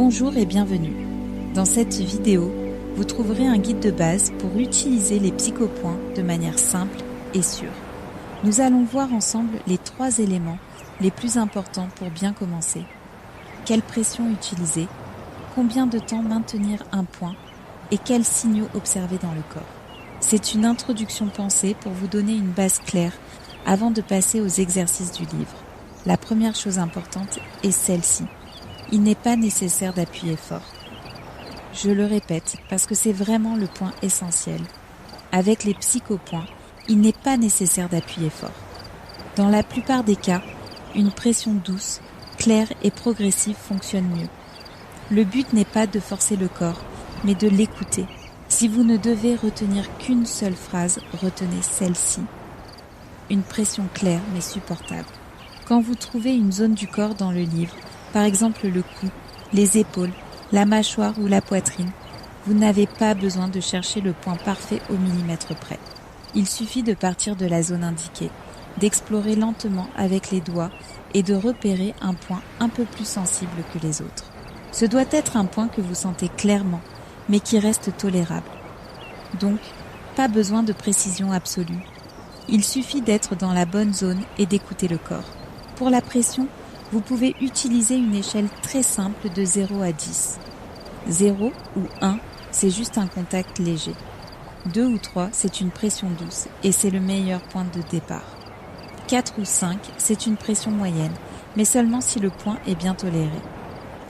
Bonjour et bienvenue. Dans cette vidéo, vous trouverez un guide de base pour utiliser les psychopoints de manière simple et sûre. Nous allons voir ensemble les 3 éléments les plus importants pour bien commencer. Quelle pression utiliser, combien de temps maintenir un point et quels signaux observer dans le corps. C'est une introduction pensée pour vous donner une base claire avant de passer aux exercices du livre. La première chose importante est celle-ci. Il n'est pas nécessaire d'appuyer fort. Je le répète parce que c'est vraiment le point essentiel. Avec les psychopoints, il n'est pas nécessaire d'appuyer fort. Dans la plupart des cas, une pression douce, claire et progressive fonctionne mieux. Le but n'est pas de forcer le corps, mais de l'écouter. Si vous ne devez retenir qu'une seule phrase, retenez celle-ci. Une pression claire mais supportable. Quand vous trouvez une zone du corps dans le livre, par exemple le cou, les épaules, la mâchoire ou la poitrine, vous n'avez pas besoin de chercher le point parfait au millimètre près. Il suffit de partir de la zone indiquée, d'explorer lentement avec les doigts et de repérer un point un peu plus sensible que les autres. Ce doit être un point que vous sentez clairement, mais qui reste tolérable. Donc, pas besoin de précision absolue. Il suffit d'être dans la bonne zone et d'écouter le corps. Pour la pression, vous pouvez utiliser une échelle très simple de 0 à 10. 0 ou 1, c'est juste un contact léger. 2 ou 3, c'est une pression douce et c'est le meilleur point de départ. 4 ou 5, c'est une pression moyenne, mais seulement si le point est bien toléré.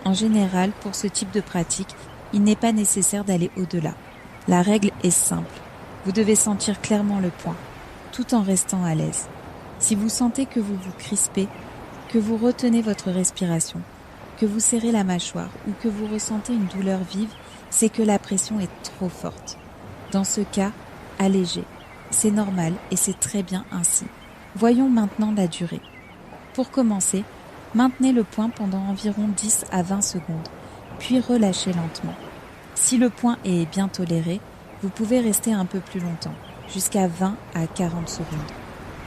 En général, pour ce type de pratique, il n'est pas nécessaire d'aller au-delà. La règle est simple. Vous devez sentir clairement le point, tout en restant à l'aise. Si vous sentez que vous vous crispez, que vous retenez votre respiration, que vous serrez la mâchoire ou que vous ressentez une douleur vive, c'est que la pression est trop forte. Dans ce cas, allégez. C'est normal et c'est très bien ainsi. Voyons maintenant la durée. Pour commencer, maintenez le point pendant environ 10 à 20 secondes, puis relâchez lentement. Si le point est bien toléré, vous pouvez rester un peu plus longtemps, jusqu'à 20 à 40 secondes.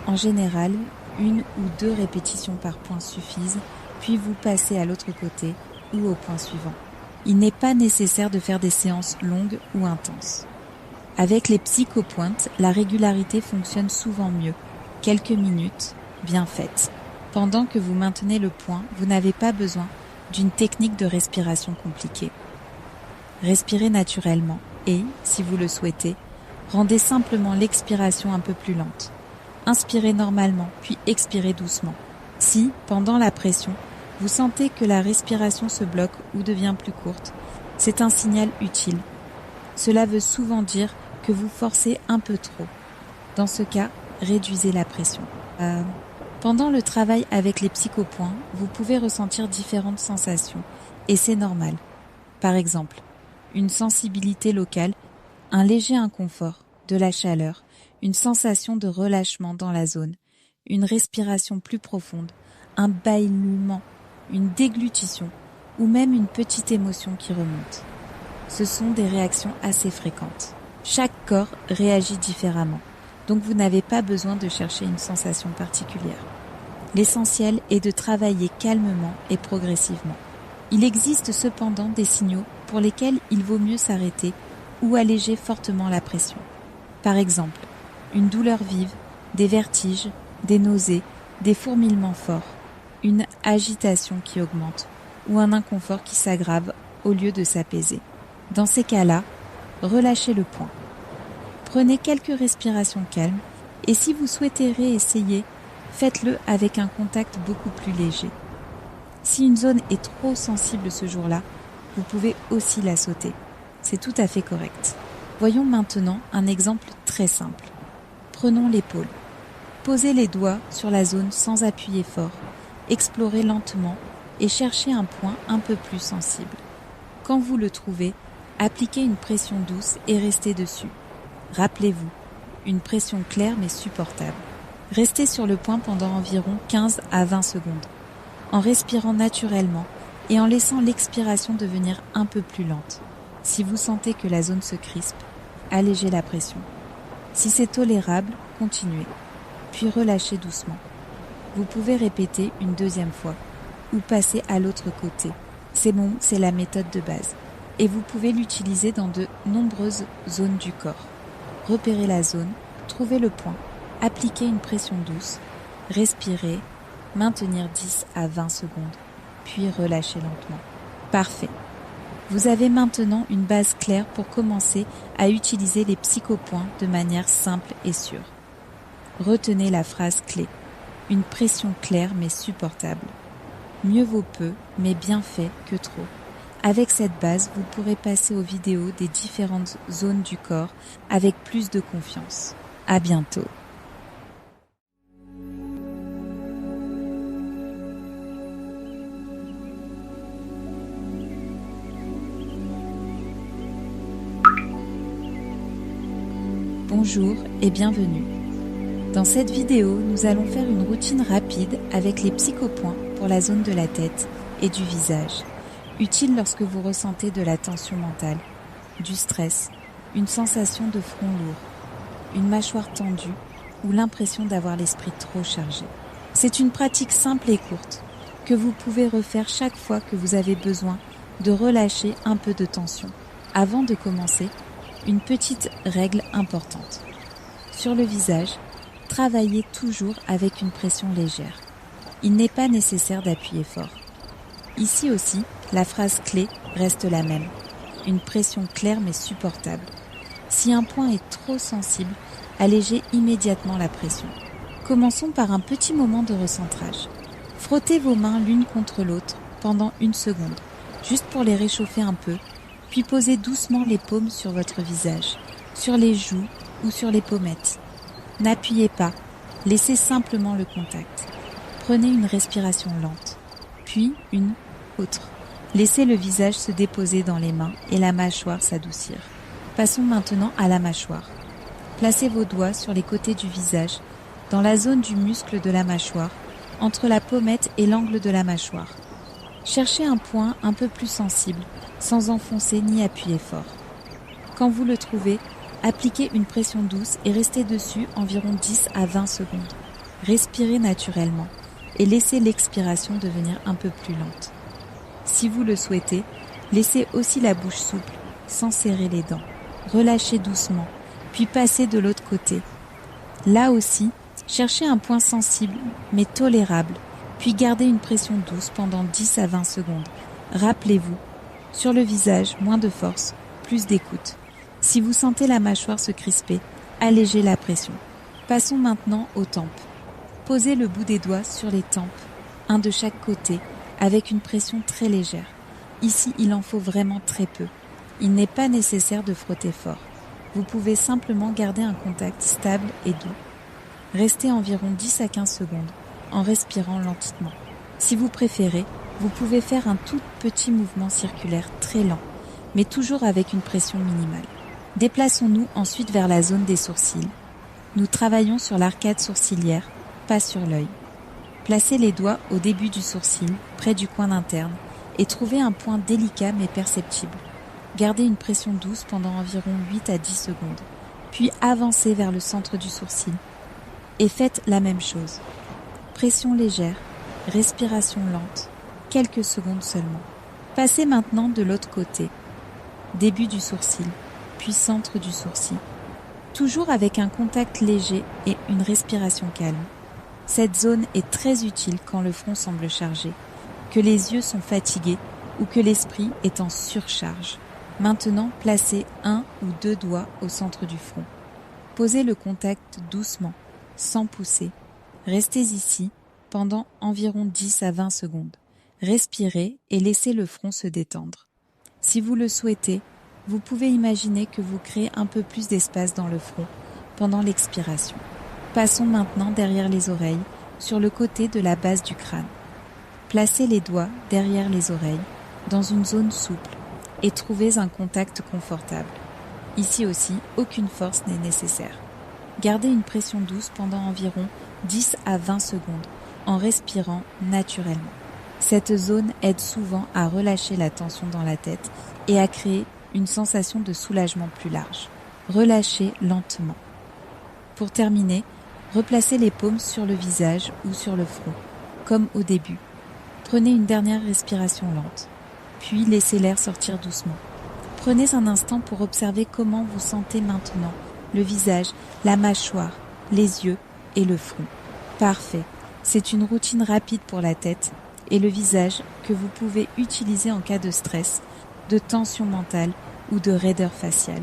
En général, 1 ou 2 répétitions par point suffisent, puis vous passez à l'autre côté ou au point suivant. Il n'est pas nécessaire de faire des séances longues ou intenses. Avec les psychopointes, la régularité fonctionne souvent mieux. Quelques minutes, bien faites. Pendant que vous maintenez le point, vous n'avez pas besoin d'une technique de respiration compliquée. Respirez naturellement et, si vous le souhaitez, rendez simplement l'expiration un peu plus lente. Inspirez normalement, puis expirez doucement. Si, pendant la pression, vous sentez que la respiration se bloque ou devient plus courte, c'est un signal utile. Cela veut souvent dire que vous forcez un peu trop. Dans ce cas, réduisez la pression. Pendant le travail avec les psychopoints, vous pouvez ressentir différentes sensations, et c'est normal. Par exemple, une sensibilité locale, un léger inconfort, de la chaleur, une sensation de relâchement dans la zone, une respiration plus profonde, un bâillement, une déglutition ou même une petite émotion qui remonte. Ce sont des réactions assez fréquentes. Chaque corps réagit différemment, donc vous n'avez pas besoin de chercher une sensation particulière. L'essentiel est de travailler calmement et progressivement. Il existe cependant des signaux pour lesquels il vaut mieux s'arrêter ou alléger fortement la pression. Par exemple, une douleur vive, des vertiges, des nausées, des fourmillements forts, une agitation qui augmente ou un inconfort qui s'aggrave au lieu de s'apaiser. Dans ces cas-là, relâchez le point. Prenez quelques respirations calmes et si vous souhaitez réessayer, faites-le avec un contact beaucoup plus léger. Si une zone est trop sensible ce jour-là, vous pouvez aussi la sauter. C'est tout à fait correct. Voyons maintenant un exemple très simple. Prenons l'épaule. Posez les doigts sur la zone sans appuyer fort, explorez lentement et cherchez un point un peu plus sensible. Quand vous le trouvez, appliquez une pression douce et restez dessus. Rappelez-vous, une pression claire mais supportable. Restez sur le point pendant environ 15 à 20 secondes, en respirant naturellement et en laissant l'expiration devenir un peu plus lente. Si vous sentez que la zone se crispe, allégez la pression. Si c'est tolérable, continuez, puis relâchez doucement. Vous pouvez répéter une deuxième fois ou passer à l'autre côté. C'est bon, c'est la méthode de base. Et vous pouvez l'utiliser dans de nombreuses zones du corps. Repérez la zone, trouvez le point, appliquez une pression douce, respirez, maintenir 10 à 20 secondes, puis relâchez lentement. Parfait. Vous avez maintenant une base claire pour commencer à utiliser les psychopoints de manière simple et sûre. Retenez la phrase clé. Une pression claire mais supportable. Mieux vaut peu, mais bien fait que trop. Avec cette base, vous pourrez passer aux vidéos des différentes zones du corps avec plus de confiance. À bientôt. Bonjour et bienvenue. Dans cette vidéo, nous allons faire une routine rapide avec les psychopoints pour la zone de la tête et du visage, utile lorsque vous ressentez de la tension mentale, du stress, une sensation de front lourd, une mâchoire tendue ou l'impression d'avoir l'esprit trop chargé. C'est une pratique simple et courte que vous pouvez refaire chaque fois que vous avez besoin de relâcher un peu de tension. Avant de commencer, une petite règle importante. Sur le visage, travaillez toujours avec une pression légère. Il n'est pas nécessaire d'appuyer fort. Ici aussi, la phrase clé reste la même. Une pression claire mais supportable. Si un point est trop sensible, allégez immédiatement la pression. Commençons par un petit moment de recentrage. Frottez vos mains l'une contre l'autre pendant 1 seconde, juste pour les réchauffer un peu, puis posez doucement les paumes sur votre visage, sur les joues ou sur les pommettes. N'appuyez pas, laissez simplement le contact. Prenez une respiration lente, puis une autre. Laissez le visage se déposer dans les mains et la mâchoire s'adoucir. Passons maintenant à la mâchoire. Placez vos doigts sur les côtés du visage, dans la zone du muscle de la mâchoire, entre la pommette et l'angle de la mâchoire. Cherchez un point un peu plus sensible, sans enfoncer ni appuyer fort. Quand vous le trouvez, appliquez une pression douce et restez dessus environ 10 à 20 secondes. Respirez naturellement et laissez l'expiration devenir un peu plus lente. Si vous le souhaitez, laissez aussi la bouche souple, sans serrer les dents. Relâchez doucement, puis passez de l'autre côté. Là aussi, cherchez un point sensible, mais tolérable, puis gardez une pression douce pendant 10 à 20 secondes. Rappelez-vous, sur le visage, moins de force, plus d'écoute. Si vous sentez la mâchoire se crisper, allégez la pression. Passons maintenant aux tempes. Posez le bout des doigts sur les tempes, un de chaque côté, avec une pression très légère. Ici, il en faut vraiment très peu. Il n'est pas nécessaire de frotter fort. Vous pouvez simplement garder un contact stable et doux. Restez environ 10 à 15 secondes, en respirant lentement. Si vous préférez, vous pouvez faire un tout petit mouvement circulaire très lent, mais toujours avec une pression minimale. Déplaçons-nous ensuite vers la zone des sourcils. Nous travaillons sur l'arcade sourcilière, pas sur l'œil. Placez les doigts au début du sourcil, près du coin interne, et trouvez un point délicat mais perceptible. Gardez une pression douce pendant environ 8 à 10 secondes, puis avancez vers le centre du sourcil. Et faites la même chose. Pression légère, respiration lente, quelques secondes seulement. Passez maintenant de l'autre côté, début du sourcil, puis centre du sourcil. Toujours avec un contact léger et une respiration calme. Cette zone est très utile quand le front semble chargé, que les yeux sont fatigués ou que l'esprit est en surcharge. Maintenant, placez 1 ou 2 doigts au centre du front. Posez le contact doucement, sans pousser. Restez ici pendant environ 10 à 20 secondes. Respirez et laissez le front se détendre. Si vous le souhaitez, vous pouvez imaginer que vous créez un peu plus d'espace dans le front pendant l'expiration. Passons maintenant derrière les oreilles, sur le côté de la base du crâne. Placez les doigts derrière les oreilles, dans une zone souple, et trouvez un contact confortable. Ici aussi, aucune force n'est nécessaire. Gardez une pression douce pendant environ 10 à 20 secondes, en respirant naturellement. Cette zone aide souvent à relâcher la tension dans la tête et à créer une sensation de soulagement plus large. Relâchez lentement. Pour terminer, replacez les paumes sur le visage ou sur le front, comme au début. Prenez une dernière respiration lente. puis laissez l'air sortir doucement. Prenez un instant pour observer comment vous sentez maintenant le visage, la mâchoire, les yeux et le front. Parfait, c'est une routine rapide pour la tête et le visage que vous pouvez utiliser en cas de stress, de tension mentale ou de raideur faciale.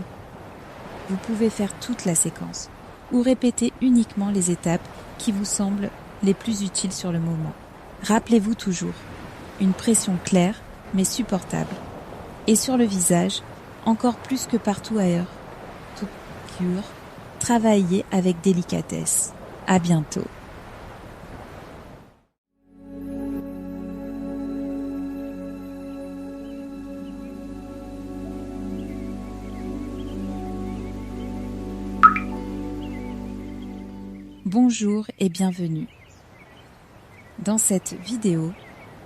Vous pouvez faire toute la séquence ou répéter uniquement les étapes qui vous semblent les plus utiles sur le moment. Rappelez-vous toujours, une pression claire mais supportable. Et sur le visage, encore plus que partout ailleurs, tout cure, travaillez avec délicatesse. À bientôt. Bonjour et bienvenue. Dans cette vidéo,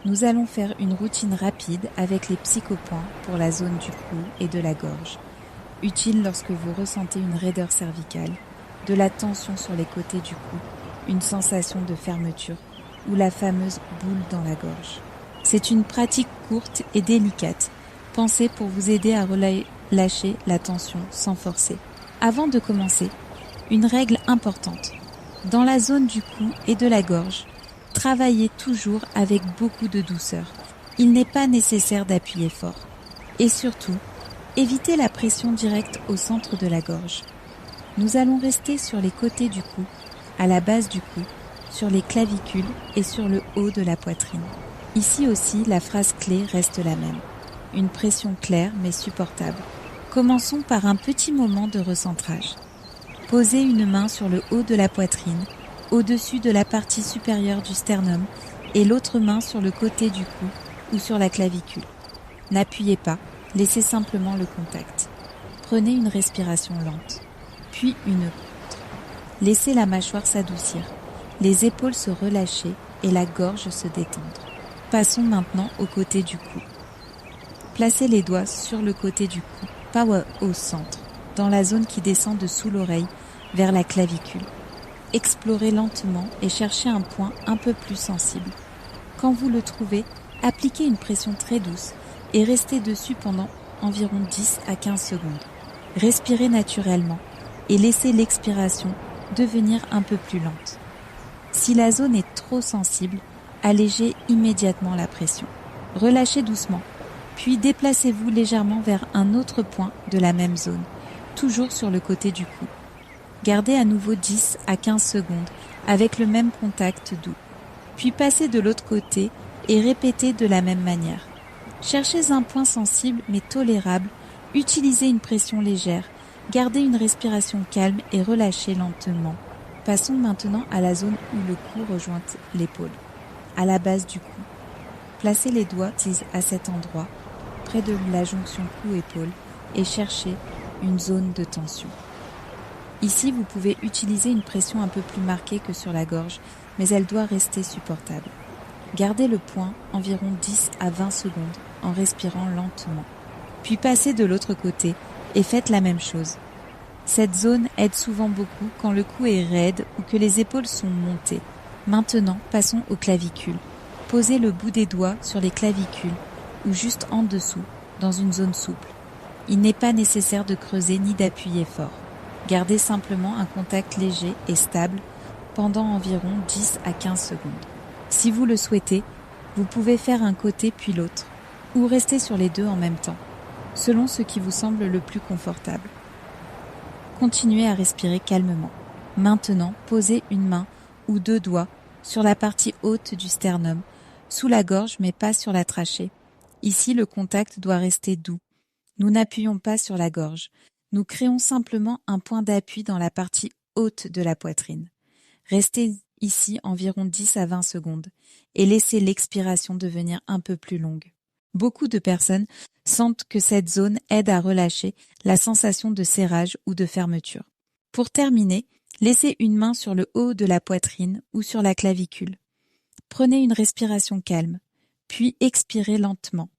nous allons faire une routine rapide avec les psychopoints pour la zone du cou et de la gorge, utile lorsque vous ressentez une raideur cervicale, de la tension sur les côtés du cou, une sensation de fermeture ou la fameuse boule dans la gorge. C'est une pratique courte et délicate, pensée pour vous aider à relâcher la tension sans forcer. Avant de commencer, une règle importante. Dans la zone du cou et de la gorge, travaillez toujours avec beaucoup de douceur. Il n'est pas nécessaire d'appuyer fort. Et surtout, évitez la pression directe au centre de la gorge. Nous allons rester sur les côtés du cou, à la base du cou, sur les clavicules et sur le haut de la poitrine. Ici aussi, la phrase clé reste la même. Une pression claire mais supportable. Commençons par un petit moment de recentrage. Posez une main sur le haut de la poitrine, au-dessus de la partie supérieure du sternum et l'autre main sur le côté du cou ou sur la clavicule. N'appuyez pas, laissez simplement le contact. Prenez une respiration lente, puis une autre. Laissez la mâchoire s'adoucir, les épaules se relâcher et la gorge se détendre. Passons maintenant au côté du cou. Placez les doigts sur le côté du cou, pas au centre, dans la zone qui descend de sous l'oreille vers la clavicule. Explorez lentement et cherchez un point un peu plus sensible. Quand vous le trouvez, appliquez une pression très douce et restez dessus pendant environ 10 à 15 secondes. Respirez naturellement et laissez l'expiration devenir un peu plus lente. Si la zone est trop sensible, allégez immédiatement la pression. Relâchez doucement, puis déplacez-vous légèrement vers un autre point de la même zone, toujours sur le côté du cou. Gardez à nouveau 10 à 15 secondes avec le même contact doux. Puis passez de l'autre côté et répétez de la même manière. Cherchez un point sensible mais tolérable, utilisez une pression légère, gardez une respiration calme et relâchez lentement. Passons maintenant à la zone où le cou rejoint l'épaule, à la base du cou. Placez les doigts à cet endroit, près de la jonction cou-épaule, et cherchez une zone de tension. Ici, vous pouvez utiliser une pression un peu plus marquée que sur la gorge, mais elle doit rester supportable. Gardez le point environ 10 à 20 secondes en respirant lentement. Puis passez de l'autre côté et faites la même chose. Cette zone aide souvent beaucoup quand le cou est raide ou que les épaules sont montées. Maintenant, passons aux clavicules. Posez le bout des doigts sur les clavicules ou juste en dessous, dans une zone souple. Il n'est pas nécessaire de creuser ni d'appuyer fort. Gardez simplement un contact léger et stable pendant environ 10 à 15 secondes. Si vous le souhaitez, vous pouvez faire un côté puis l'autre, ou rester sur les deux en même temps, selon ce qui vous semble le plus confortable. Continuez à respirer calmement. Maintenant, posez une main ou deux doigts sur la partie haute du sternum, sous la gorge mais pas sur la trachée. Ici, le contact doit rester doux. Nous n'appuyons pas sur la gorge. Nous créons simplement un point d'appui dans la partie haute de la poitrine. Restez ici environ 10 à 20 secondes et laissez l'expiration devenir un peu plus longue. Beaucoup de personnes sentent que cette zone aide à relâcher la sensation de serrage ou de fermeture. Pour terminer, laissez une main sur le haut de la poitrine ou sur la clavicule. Prenez une respiration calme, puis expirez lentement.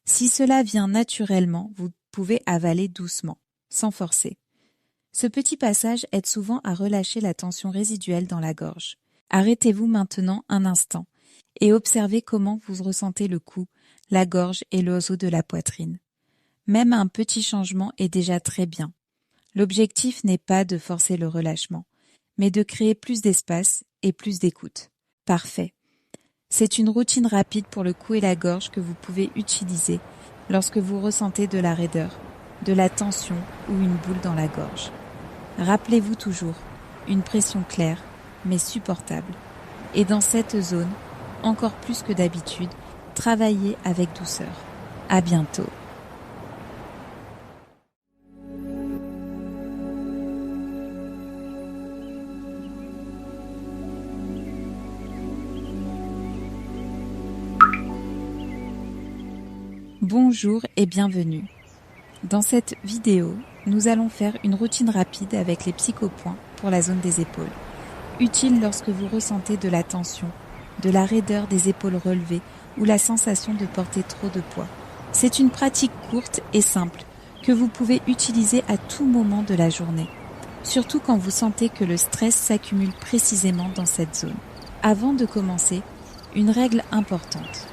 Si cela vient naturellement, vous pouvez avaler doucement, sans forcer. Ce petit passage aide souvent à relâcher la tension résiduelle dans la gorge. Arrêtez-vous maintenant un instant et observez comment vous ressentez le cou, la gorge et le haut de la poitrine. Même un petit changement est déjà très bien. L'objectif n'est pas de forcer le relâchement, mais de créer plus d'espace et plus d'écoute. Parfait. C'est une routine rapide pour le cou et la gorge que vous pouvez utiliser lorsque vous ressentez de la raideur, de la tension ou une boule dans la gorge. Rappelez-vous toujours, une pression claire, mais supportable. Et dans cette zone, encore plus que d'habitude, travaillez avec douceur. À bientôt. Bonjour et bienvenue. Dans cette vidéo, nous allons faire une routine rapide avec les psychopoints pour la zone des épaules. Utile lorsque vous ressentez de la tension, de la raideur des épaules relevées ou la sensation de porter trop de poids. C'est une pratique courte et simple que vous pouvez utiliser à tout moment de la journée, surtout quand vous sentez que le stress s'accumule précisément dans cette zone. Avant de commencer, une règle importante.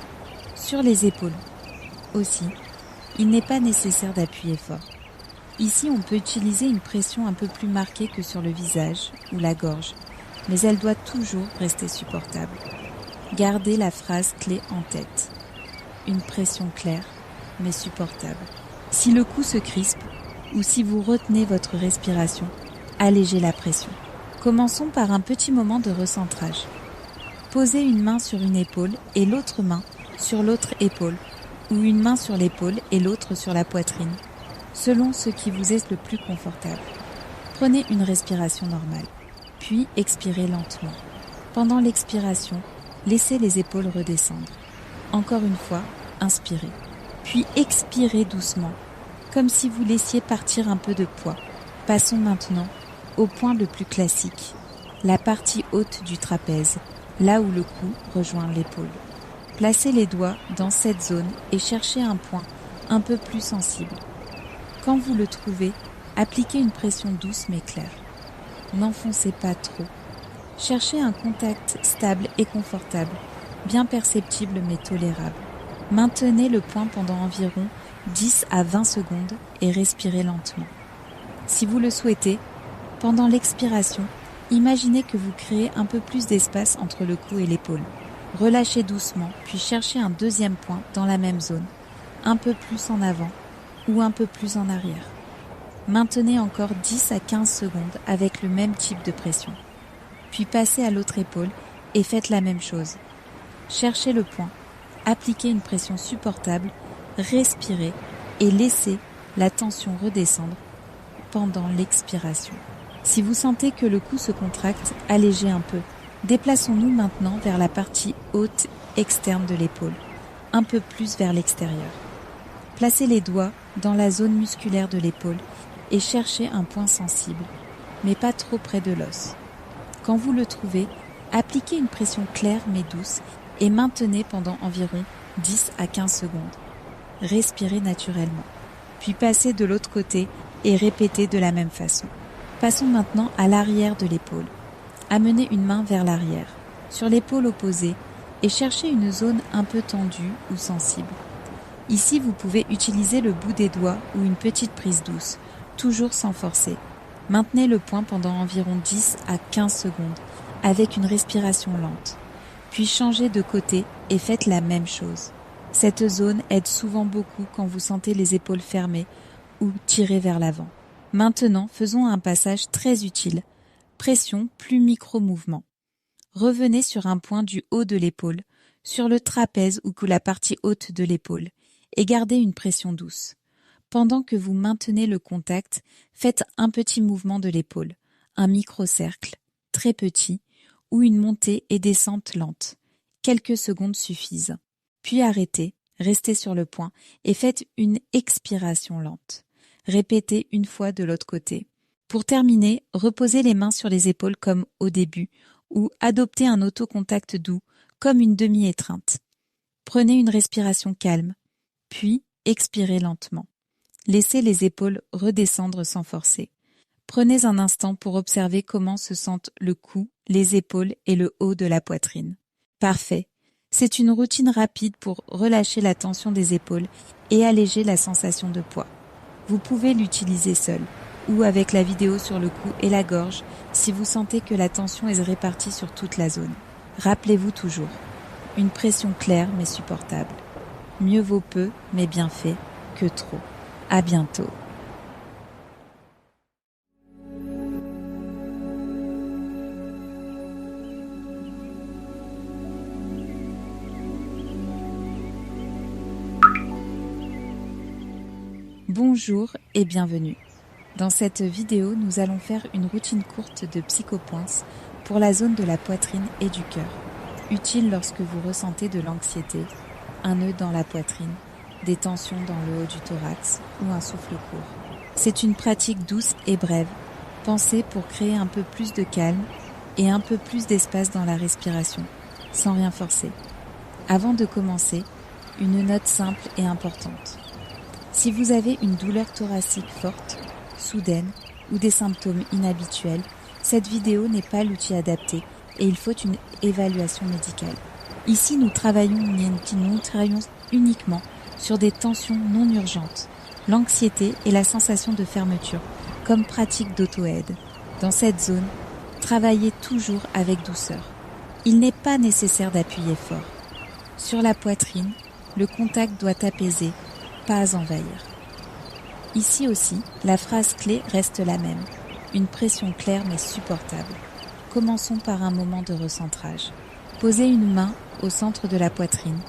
Sur les épaules aussi, il n'est pas nécessaire d'appuyer fort. Ici, on peut utiliser une pression un peu plus marquée que sur le visage ou la gorge, mais elle doit toujours rester supportable. Gardez la phrase clé en tête. Une pression claire, mais supportable. Si le cou se crispe ou si vous retenez votre respiration, allégez la pression. Commençons par un petit moment de recentrage. Posez une main sur une épaule et l'autre main sur l'autre épaule, ou une main sur l'épaule et l'autre sur la poitrine, selon ce qui vous est le plus confortable. Prenez une respiration normale, puis expirez lentement. Pendant l'expiration, laissez les épaules redescendre. Encore une fois, inspirez, puis expirez doucement, comme si vous laissiez partir un peu de poids. Passons maintenant au point le plus classique, la partie haute du trapèze, là où le cou rejoint l'épaule. Placez les doigts dans cette zone et cherchez un point un peu plus sensible. Quand vous le trouvez, appliquez une pression douce mais claire. N'enfoncez pas trop. Cherchez un contact stable et confortable, bien perceptible mais tolérable. Maintenez le point pendant environ 10 à 20 secondes et respirez lentement. Si vous le souhaitez, pendant l'expiration, imaginez que vous créez un peu plus d'espace entre le cou et l'épaule. Relâchez doucement, puis cherchez un deuxième point dans la même zone, un peu plus en avant ou un peu plus en arrière. Maintenez encore 10 à 15 secondes avec le même type de pression. Puis passez à l'autre épaule et faites la même chose. Cherchez le point, appliquez une pression supportable, respirez et laissez la tension redescendre pendant l'expiration. Si vous sentez que le cou se contracte, allégez un peu. Déplaçons-nous maintenant vers la partie haute externe de l'épaule, un peu plus vers l'extérieur. Placez les doigts dans la zone musculaire de l'épaule et cherchez un point sensible, mais pas trop près de l'os. Quand vous le trouvez, appliquez une pression claire mais douce et maintenez pendant environ 10 à 15 secondes. Respirez naturellement, puis passez de l'autre côté et répétez de la même façon. Passons maintenant à l'arrière de l'épaule. Amenez une main vers l'arrière, sur l'épaule opposée, et cherchez une zone un peu tendue ou sensible. Ici, vous pouvez utiliser le bout des doigts ou une petite prise douce, toujours sans forcer. Maintenez le point pendant environ 10 à 15 secondes, avec une respiration lente. Puis changez de côté et faites la même chose. Cette zone aide souvent beaucoup quand vous sentez les épaules fermées ou tirées vers l'avant. Maintenant, faisons un passage très utile. Pression plus micro-mouvement. Revenez sur un point du haut de l'épaule, sur le trapèze ou la partie haute de l'épaule, et gardez une pression douce. Pendant que vous maintenez le contact, faites un petit mouvement de l'épaule, un micro-cercle, très petit, ou une montée et descente lente. Quelques secondes suffisent. Puis arrêtez, restez sur le point et faites une expiration lente. Répétez une fois de l'autre côté. Pour terminer, reposez les mains sur les épaules comme au début ou adoptez un autocontact doux comme une demi-étreinte. Prenez une respiration calme, puis expirez lentement. Laissez les épaules redescendre sans forcer. Prenez un instant pour observer comment se sentent le cou, les épaules et le haut de la poitrine. Parfait. C'est une routine rapide pour relâcher la tension des épaules et alléger la sensation de poids. Vous pouvez l'utiliser seul ou avec la vidéo sur le cou et la gorge si vous sentez que la tension est répartie sur toute la zone. Rappelez-vous toujours, une pression claire mais supportable. Mieux vaut peu mais bien fait que trop. À bientôt. Bonjour et bienvenue. Dans cette vidéo, nous allons faire une routine courte de psychopoints pour la zone de la poitrine et du cœur, utile lorsque vous ressentez de l'anxiété, un nœud dans la poitrine, des tensions dans le haut du thorax ou un souffle court. C'est une pratique douce et brève, pensée pour créer un peu plus de calme et un peu plus d'espace dans la respiration, sans rien forcer. Avant de commencer, une note simple et importante. Si vous avez une douleur thoracique forte, soudaine ou des symptômes inhabituels, cette vidéo n'est pas l'outil adapté et il faut une évaluation médicale. Ici, nous travaillons uniquement sur des tensions non urgentes, l'anxiété et la sensation de fermeture, comme pratique d'auto-aide. Dans cette zone, travaillez toujours avec douceur. Il n'est pas nécessaire d'appuyer fort. Sur la poitrine, le contact doit apaiser, pas envahir. Ici aussi, la phrase clé reste la même. Une pression claire mais supportable. Commençons par un moment de recentrage. Posez une main au centre de la poitrine,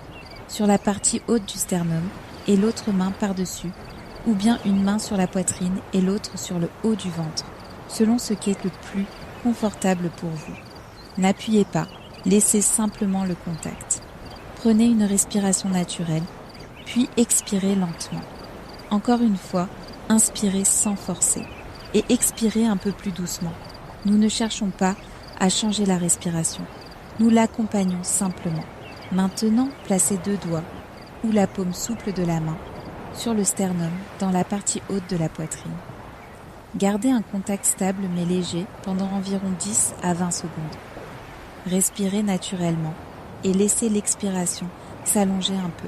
sur la partie haute du sternum et l'autre main par-dessus, ou bien une main sur la poitrine et l'autre sur le haut du ventre, selon ce qui est le plus confortable pour vous. N'appuyez pas, laissez simplement le contact. Prenez une respiration naturelle, puis expirez lentement. Encore une fois, inspirez sans forcer et expirez un peu plus doucement. Nous ne cherchons pas à changer la respiration, nous l'accompagnons simplement. Maintenant, placez 2 doigts ou la paume souple de la main sur le sternum dans la partie haute de la poitrine. Gardez un contact stable mais léger pendant environ 10 à 20 secondes. Respirez naturellement et laissez l'expiration s'allonger un peu.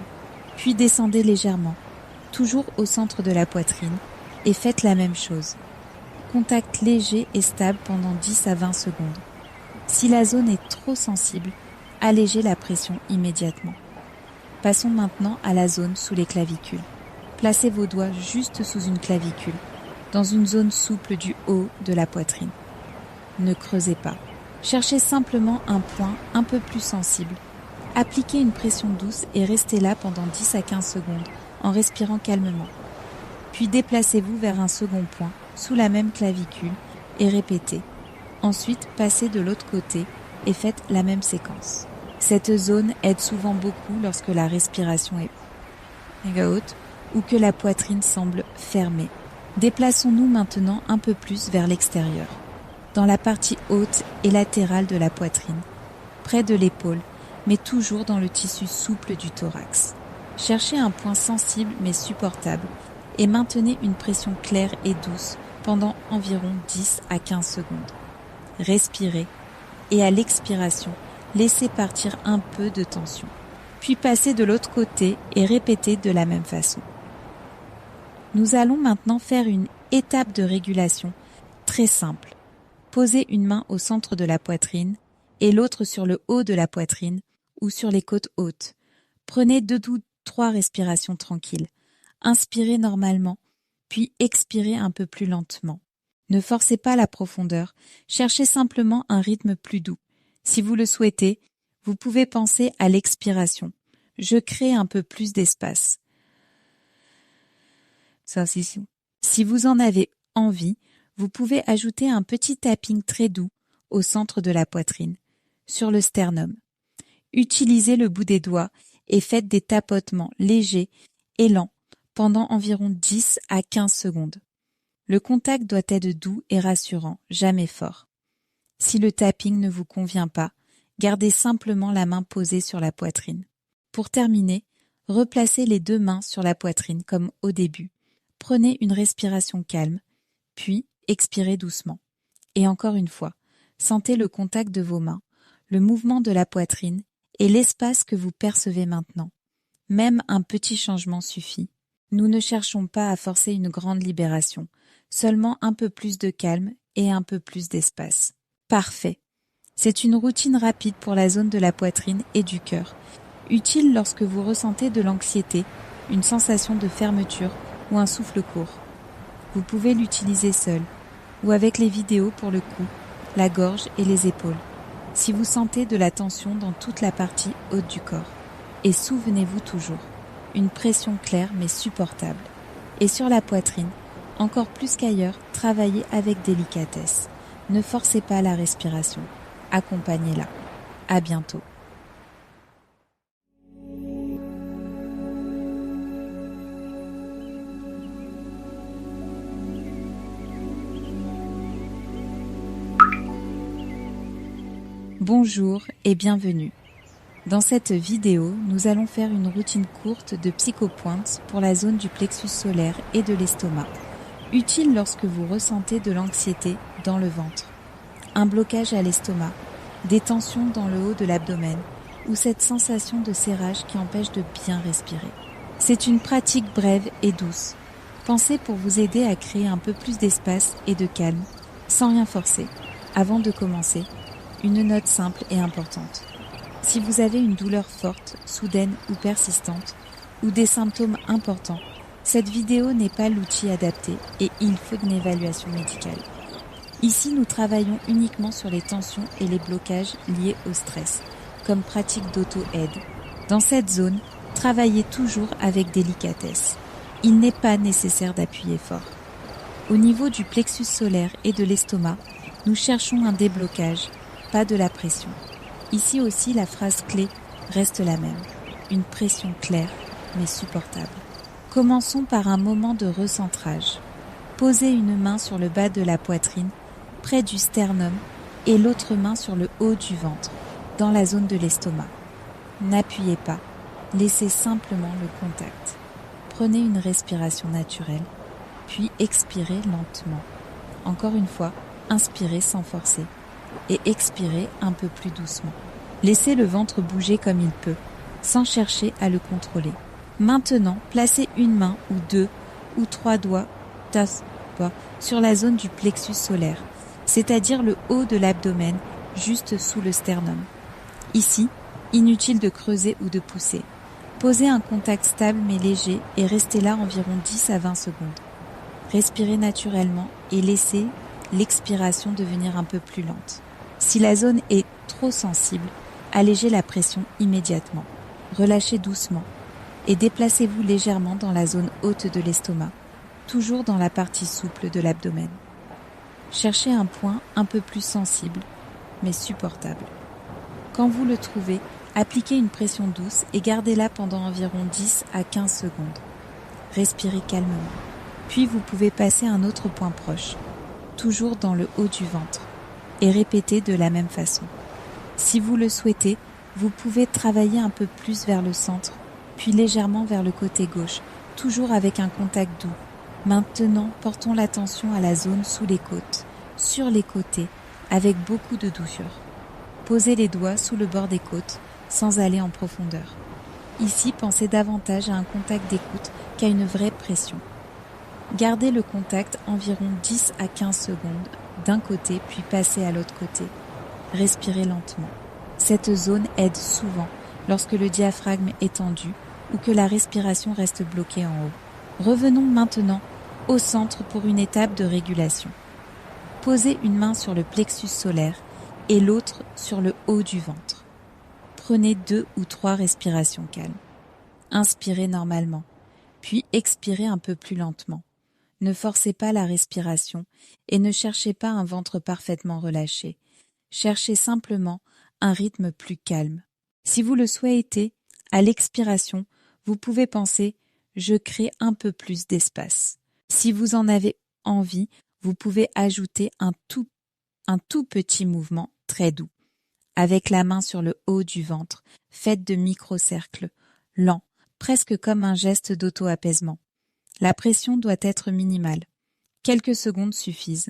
Puis descendez légèrement, toujours au centre de la poitrine, et faites la même chose. Contact léger et stable pendant 10 à 20 secondes. Si la zone est trop sensible, allégez la pression immédiatement. Passons maintenant à la zone sous les clavicules. Placez vos doigts juste sous une clavicule, dans une zone souple du haut de la poitrine. Ne creusez pas. Cherchez simplement un point un peu plus sensible. Appliquez une pression douce et restez là pendant 10 à 15 secondes en respirant calmement. Puis déplacez-vous vers un second point sous la même clavicule et répétez. Ensuite, passez de l'autre côté et faites la même séquence. Cette zone aide souvent beaucoup lorsque la respiration est méga haute ou que la poitrine semble fermée. Déplaçons-nous maintenant un peu plus vers l'extérieur, dans la partie haute et latérale de la poitrine, près de l'épaule, mais toujours dans le tissu souple du thorax. Cherchez un point sensible mais supportable et maintenez une pression claire et douce pendant environ 10 à 15 secondes. Respirez et à l'expiration, laissez partir un peu de tension. Puis passez de l'autre côté et répétez de la même façon. Nous allons maintenant faire une étape de régulation très simple. Posez une main au centre de la poitrine et l'autre sur le haut de la poitrine ou sur les côtes hautes. Prenez 2 ou 3 respirations tranquilles. Inspirez normalement, puis expirez un peu plus lentement. Ne forcez pas la profondeur, cherchez simplement un rythme plus doux. Si vous le souhaitez, vous pouvez penser à l'expiration. Je crée un peu plus d'espace. Si vous en avez envie, vous pouvez ajouter un petit tapping très doux au centre de la poitrine, sur le sternum. Utilisez le bout des doigts et faites des tapotements légers et lents pendant environ 10 à 15 secondes. Le contact doit être doux et rassurant, jamais fort. Si le tapping ne vous convient pas, gardez simplement la main posée sur la poitrine. Pour terminer, replacez les 2 mains sur la poitrine comme au début. Prenez une respiration calme, puis expirez doucement. Et encore une fois, sentez le contact de vos mains, le mouvement de la poitrine et l'espace que vous percevez maintenant. Même un petit changement suffit. Nous ne cherchons pas à forcer une grande libération, seulement un peu plus de calme et un peu plus d'espace. Parfait. C'est une routine rapide pour la zone de la poitrine et du cœur, utile lorsque vous ressentez de l'anxiété, une sensation de fermeture ou un souffle court. Vous pouvez l'utiliser seul ou avec les vidéos pour le cou, la gorge et les épaules, si vous sentez de la tension dans toute la partie haute du corps. Et souvenez-vous toujours, une pression claire mais supportable. Et sur la poitrine, encore plus qu'ailleurs, travaillez avec délicatesse. Ne forcez pas la respiration. Accompagnez-la. À bientôt. Bonjour et bienvenue. Dans cette vidéo, nous allons faire une routine courte de psychopointe pour la zone du plexus solaire et de l'estomac, utile lorsque vous ressentez de l'anxiété dans le ventre, un blocage à l'estomac, des tensions dans le haut de l'abdomen ou cette sensation de serrage qui empêche de bien respirer. C'est une pratique brève et douce, pensée pour vous aider à créer un peu plus d'espace et de calme, sans rien forcer. Avant de commencer, une note simple et importante. Si vous avez une douleur forte, soudaine ou persistante, ou des symptômes importants, cette vidéo n'est pas l'outil adapté et il faut une évaluation médicale. Ici, nous travaillons uniquement sur les tensions et les blocages liés au stress, comme pratique d'auto-aide. Dans cette zone, travaillez toujours avec délicatesse. Il n'est pas nécessaire d'appuyer fort. Au niveau du plexus solaire et de l'estomac, nous cherchons un déblocage, pas de la pression. Ici aussi, la phrase clé reste la même. Une pression claire, mais supportable. Commençons par un moment de recentrage. Posez une main sur le bas de la poitrine, près du sternum, et l'autre main sur le haut du ventre, dans la zone de l'estomac. N'appuyez pas, laissez simplement le contact. Prenez une respiration naturelle, puis expirez lentement. Encore une fois, inspirez sans forcer. Et expirez un peu plus doucement. Laissez le ventre bouger comme il peut, sans chercher à le contrôler. Maintenant, placez une main ou deux ou trois doigts sur la zone du plexus solaire, c'est-à-dire le haut de l'abdomen, juste sous le sternum. Ici, inutile de creuser ou de pousser. Posez un contact stable mais léger et restez là environ 10 à 20 secondes. Respirez naturellement et laissez l'expiration devenir un peu plus lente. Si la zone est trop sensible, allégez la pression immédiatement. Relâchez doucement et déplacez-vous légèrement dans la zone haute de l'estomac, toujours dans la partie souple de l'abdomen. Cherchez un point un peu plus sensible, mais supportable. Quand vous le trouvez, appliquez une pression douce et gardez-la pendant environ 10 à 15 secondes. Respirez calmement. Puis vous pouvez passer à un autre point proche, toujours dans le haut du ventre, et répétez de la même façon. Si vous le souhaitez, vous pouvez travailler un peu plus vers le centre, puis légèrement vers le côté gauche, toujours avec un contact doux. Maintenant, portons l'attention à la zone sous les côtes, sur les côtés, avec beaucoup de douceur. Posez les doigts sous le bord des côtes, sans aller en profondeur. Ici, pensez davantage à un contact d'écoute qu'à une vraie pression. Gardez le contact environ 10 à 15 secondes d'un côté puis passez à l'autre côté. Respirez lentement. Cette zone aide souvent lorsque le diaphragme est tendu ou que la respiration reste bloquée en haut. Revenons maintenant au centre pour une étape de régulation. Posez une main sur le plexus solaire et l'autre sur le haut du ventre. Prenez 2 ou 3 respirations calmes. Inspirez normalement, puis expirez un peu plus lentement. Ne forcez pas la respiration et ne cherchez pas un ventre parfaitement relâché. Cherchez simplement un rythme plus calme. Si vous le souhaitez, à l'expiration, vous pouvez penser « je crée un peu plus d'espace ». Si vous en avez envie, vous pouvez ajouter un tout petit mouvement très doux. Avec la main sur le haut du ventre, faites de micro-cercles, lents, presque comme un geste d'auto-apaisement. La pression doit être minimale. Quelques secondes suffisent.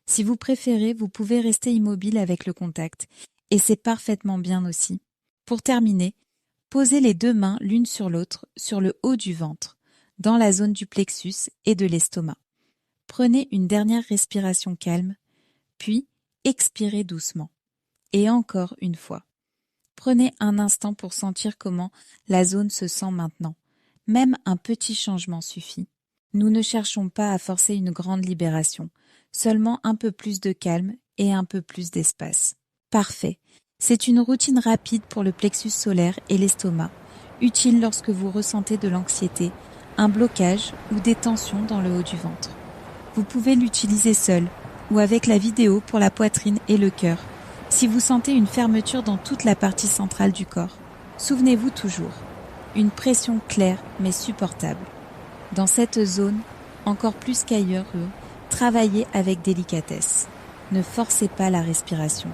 Si vous préférez, vous pouvez rester immobile avec le contact, et c'est parfaitement bien aussi. Pour terminer, posez les deux mains l'une sur l'autre sur le haut du ventre, dans la zone du plexus et de l'estomac. Prenez une dernière respiration calme, puis expirez doucement. Et encore une fois. Prenez un instant pour sentir comment la zone se sent maintenant. Même un petit changement suffit. Nous ne cherchons pas à forcer une grande libération, seulement un peu plus de calme et un peu plus d'espace. Parfait. C'est une routine rapide pour le plexus solaire et l'estomac, utile lorsque vous ressentez de l'anxiété, un blocage ou des tensions dans le haut du ventre. Vous pouvez l'utiliser seul ou avec la vidéo pour la poitrine et le cœur, si vous sentez une fermeture dans toute la partie centrale du corps. Souvenez-vous toujours, une pression claire mais supportable. Dans cette zone, encore plus qu'ailleurs, travaillez avec délicatesse. Ne forcez pas la respiration.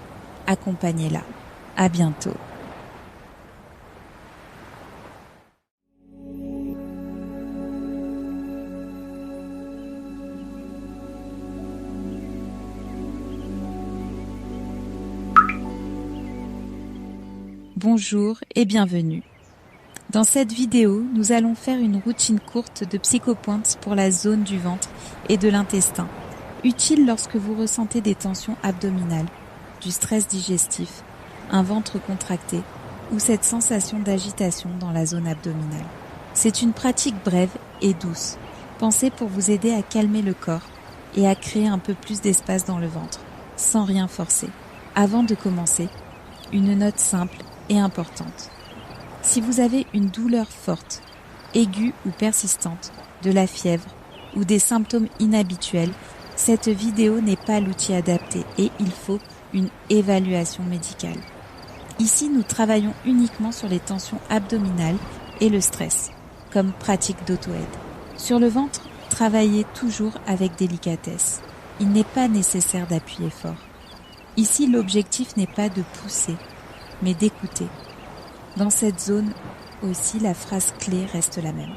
Accompagnez-la. À bientôt. Bonjour et bienvenue. Dans cette vidéo, nous allons faire une routine courte de psychopoints pour la zone du ventre et de l'intestin, utile lorsque vous ressentez des tensions abdominales, du stress digestif, un ventre contracté ou cette sensation d'agitation dans la zone abdominale. C'est une pratique brève et douce, pensée pour vous aider à calmer le corps et à créer un peu plus d'espace dans le ventre, sans rien forcer. Avant de commencer, une note simple et importante. Si vous avez une douleur forte, aiguë ou persistante, de la fièvre ou des symptômes inhabituels, cette vidéo n'est pas l'outil adapté et il faut une évaluation médicale. Ici, nous travaillons uniquement sur les tensions abdominales et le stress, comme pratique d'auto-aide. Sur le ventre, travaillez toujours avec délicatesse. Il n'est pas nécessaire d'appuyer fort. Ici, l'objectif n'est pas de pousser, mais d'écouter. Dans cette zone aussi, la phrase clé reste la même.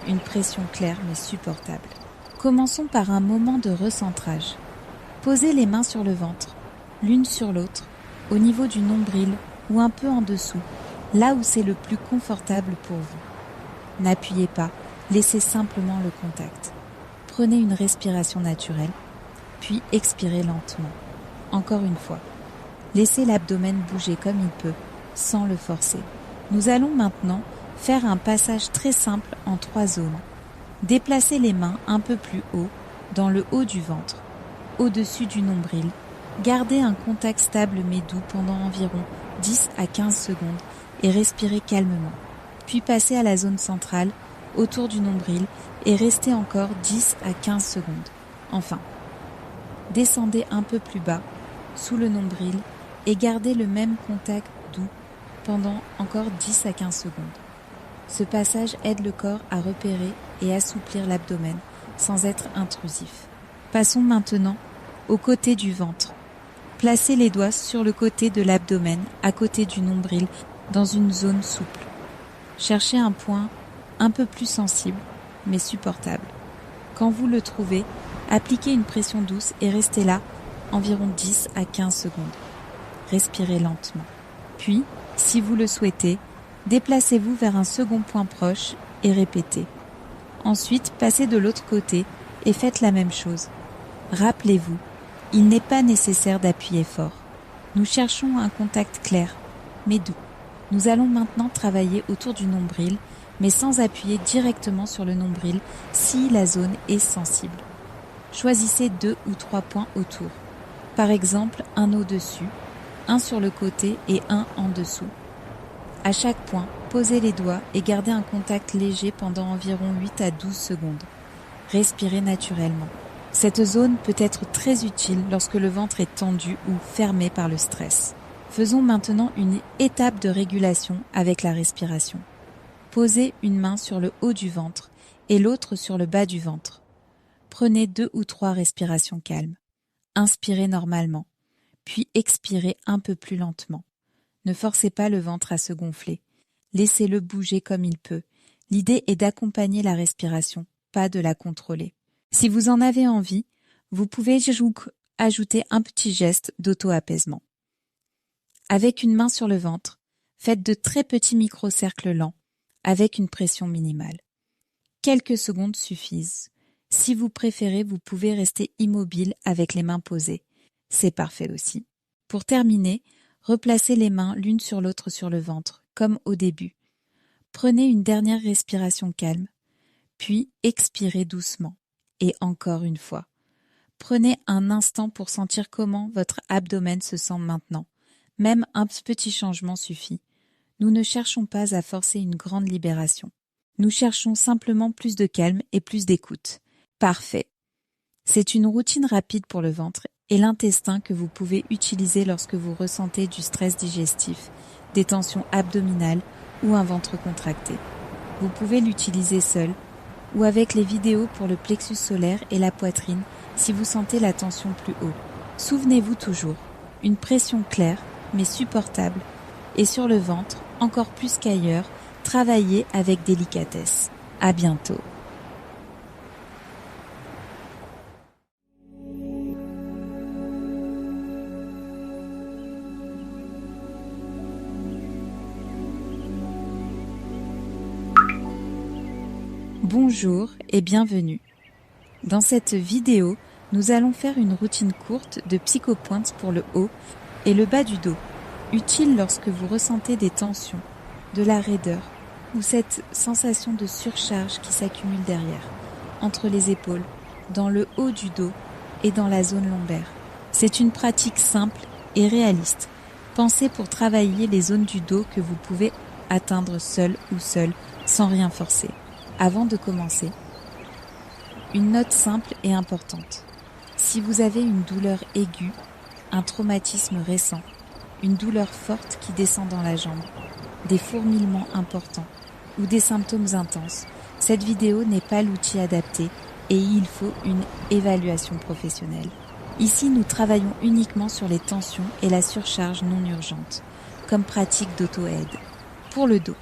Une pression claire mais supportable. Commençons par un moment de recentrage. Posez les mains sur le ventre, l'une sur l'autre, au niveau du nombril ou un peu en dessous, là où c'est le plus confortable pour vous. N'appuyez pas, laissez simplement le contact. Prenez une respiration naturelle, puis expirez lentement. Encore une fois. Laissez l'abdomen bouger comme il peut, sans le forcer. Nous allons maintenant faire un passage très simple en 3 zones. Déplacez les mains un peu plus haut, dans le haut du ventre, au-dessus du nombril. Gardez un contact stable mais doux pendant environ 10 à 15 secondes et respirez calmement. Puis passez à la zone centrale, autour du nombril, et restez encore 10 à 15 secondes. Enfin, descendez un peu plus bas, sous le nombril, et gardez le même contact doux pendant encore 10 à 15 secondes. Ce passage aide le corps à repérer et assouplir l'abdomen sans être intrusif. Passons maintenant au côté du ventre. Placez les doigts sur le côté de l'abdomen, à côté du nombril, dans une zone souple. Cherchez un point un peu plus sensible, mais supportable. Quand vous le trouvez, appliquez une pression douce et restez là environ 10 à 15 secondes. Respirez lentement. Puis, si vous le souhaitez, déplacez-vous vers un second point proche et répétez. Ensuite, passez de l'autre côté et faites la même chose. Rappelez-vous, il n'est pas nécessaire d'appuyer fort. Nous cherchons un contact clair, mais doux. Nous allons maintenant travailler autour du nombril, mais sans appuyer directement sur le nombril si la zone est sensible. Choisissez 2 ou 3 points autour. Par exemple, un au-dessus, un sur le côté et un en dessous. À chaque point, posez les doigts et gardez un contact léger pendant environ 8 à 12 secondes. Respirez naturellement. Cette zone peut être très utile lorsque le ventre est tendu ou fermé par le stress. Faisons maintenant une étape de régulation avec la respiration. Posez une main sur le haut du ventre et l'autre sur le bas du ventre. Prenez 2 ou 3 respirations calmes. Inspirez normalement, puis expirez un peu plus lentement. Ne forcez pas le ventre à se gonfler. Laissez-le bouger comme il peut. L'idée est d'accompagner la respiration, pas de la contrôler. Si vous en avez envie, vous pouvez ajouter un petit geste d'auto-apaisement. Avec une main sur le ventre, Faites de très petits microcercles lents, avec une pression minimale. Quelques secondes suffisent. Si vous préférez, vous pouvez rester immobile avec les mains posées. C'est parfait aussi. Pour terminer, replacez les mains l'une sur l'autre sur le ventre, comme au début. Prenez une dernière respiration calme, puis expirez doucement. Et encore une fois. Prenez un instant pour sentir comment votre abdomen se sent maintenant. Même un petit changement suffit. Nous ne cherchons pas à forcer une grande libération. Nous cherchons simplement plus de calme et plus d'écoute. Parfait. C'est une routine rapide pour le ventre et l'intestin que vous pouvez utiliser lorsque vous ressentez du stress digestif, des tensions abdominales ou un ventre contracté. Vous pouvez l'utiliser seul ou avec les vidéos pour le plexus solaire et la poitrine si vous sentez la tension plus haut. Souvenez-vous toujours, une pression claire mais supportable et sur le ventre, encore plus qu'ailleurs, travaillez avec délicatesse. À bientôt. Bonjour et bienvenue. Dans cette vidéo, nous allons faire une routine courte de psychopointe pour le haut et le bas du dos, utile lorsque vous ressentez des tensions, de la raideur ou cette sensation de surcharge qui s'accumule derrière, entre les épaules, dans le haut du dos et dans la zone lombaire. C'est une pratique simple et réaliste, pensée pour travailler les zones du dos que vous pouvez atteindre seul ou seul sans rien forcer. Avant de commencer, une note simple et importante. Si vous avez une douleur aiguë, un traumatisme récent, une douleur forte qui descend dans la jambe, des fourmillements importants ou des symptômes intenses, cette vidéo n'est pas l'outil adapté et il faut une évaluation professionnelle. Ici, nous travaillons uniquement sur les tensions et la surcharge non urgente, comme pratique d'auto-aide. Pour le dos.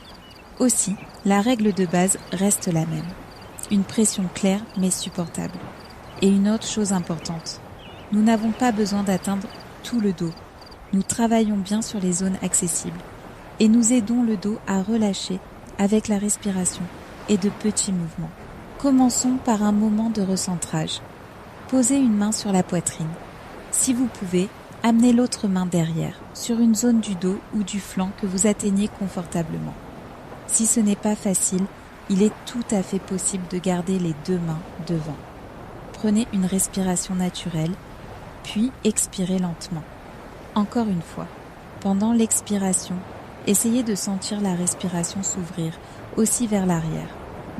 Aussi, la règle de base reste la même. Une pression claire mais supportable. Et une autre chose importante, nous n'avons pas besoin d'atteindre tout le dos. Nous travaillons bien sur les zones accessibles et nous aidons le dos à relâcher avec la respiration et de petits mouvements. Commençons par un moment de recentrage. Posez une main sur la poitrine. Si vous pouvez, amenez l'autre main derrière, sur une zone du dos ou du flanc que vous atteignez confortablement. Si ce n'est pas facile, il est tout à fait possible de garder les deux mains devant. Prenez une respiration naturelle, puis expirez lentement. Encore une fois, pendant l'expiration, essayez de sentir la respiration s'ouvrir aussi vers l'arrière,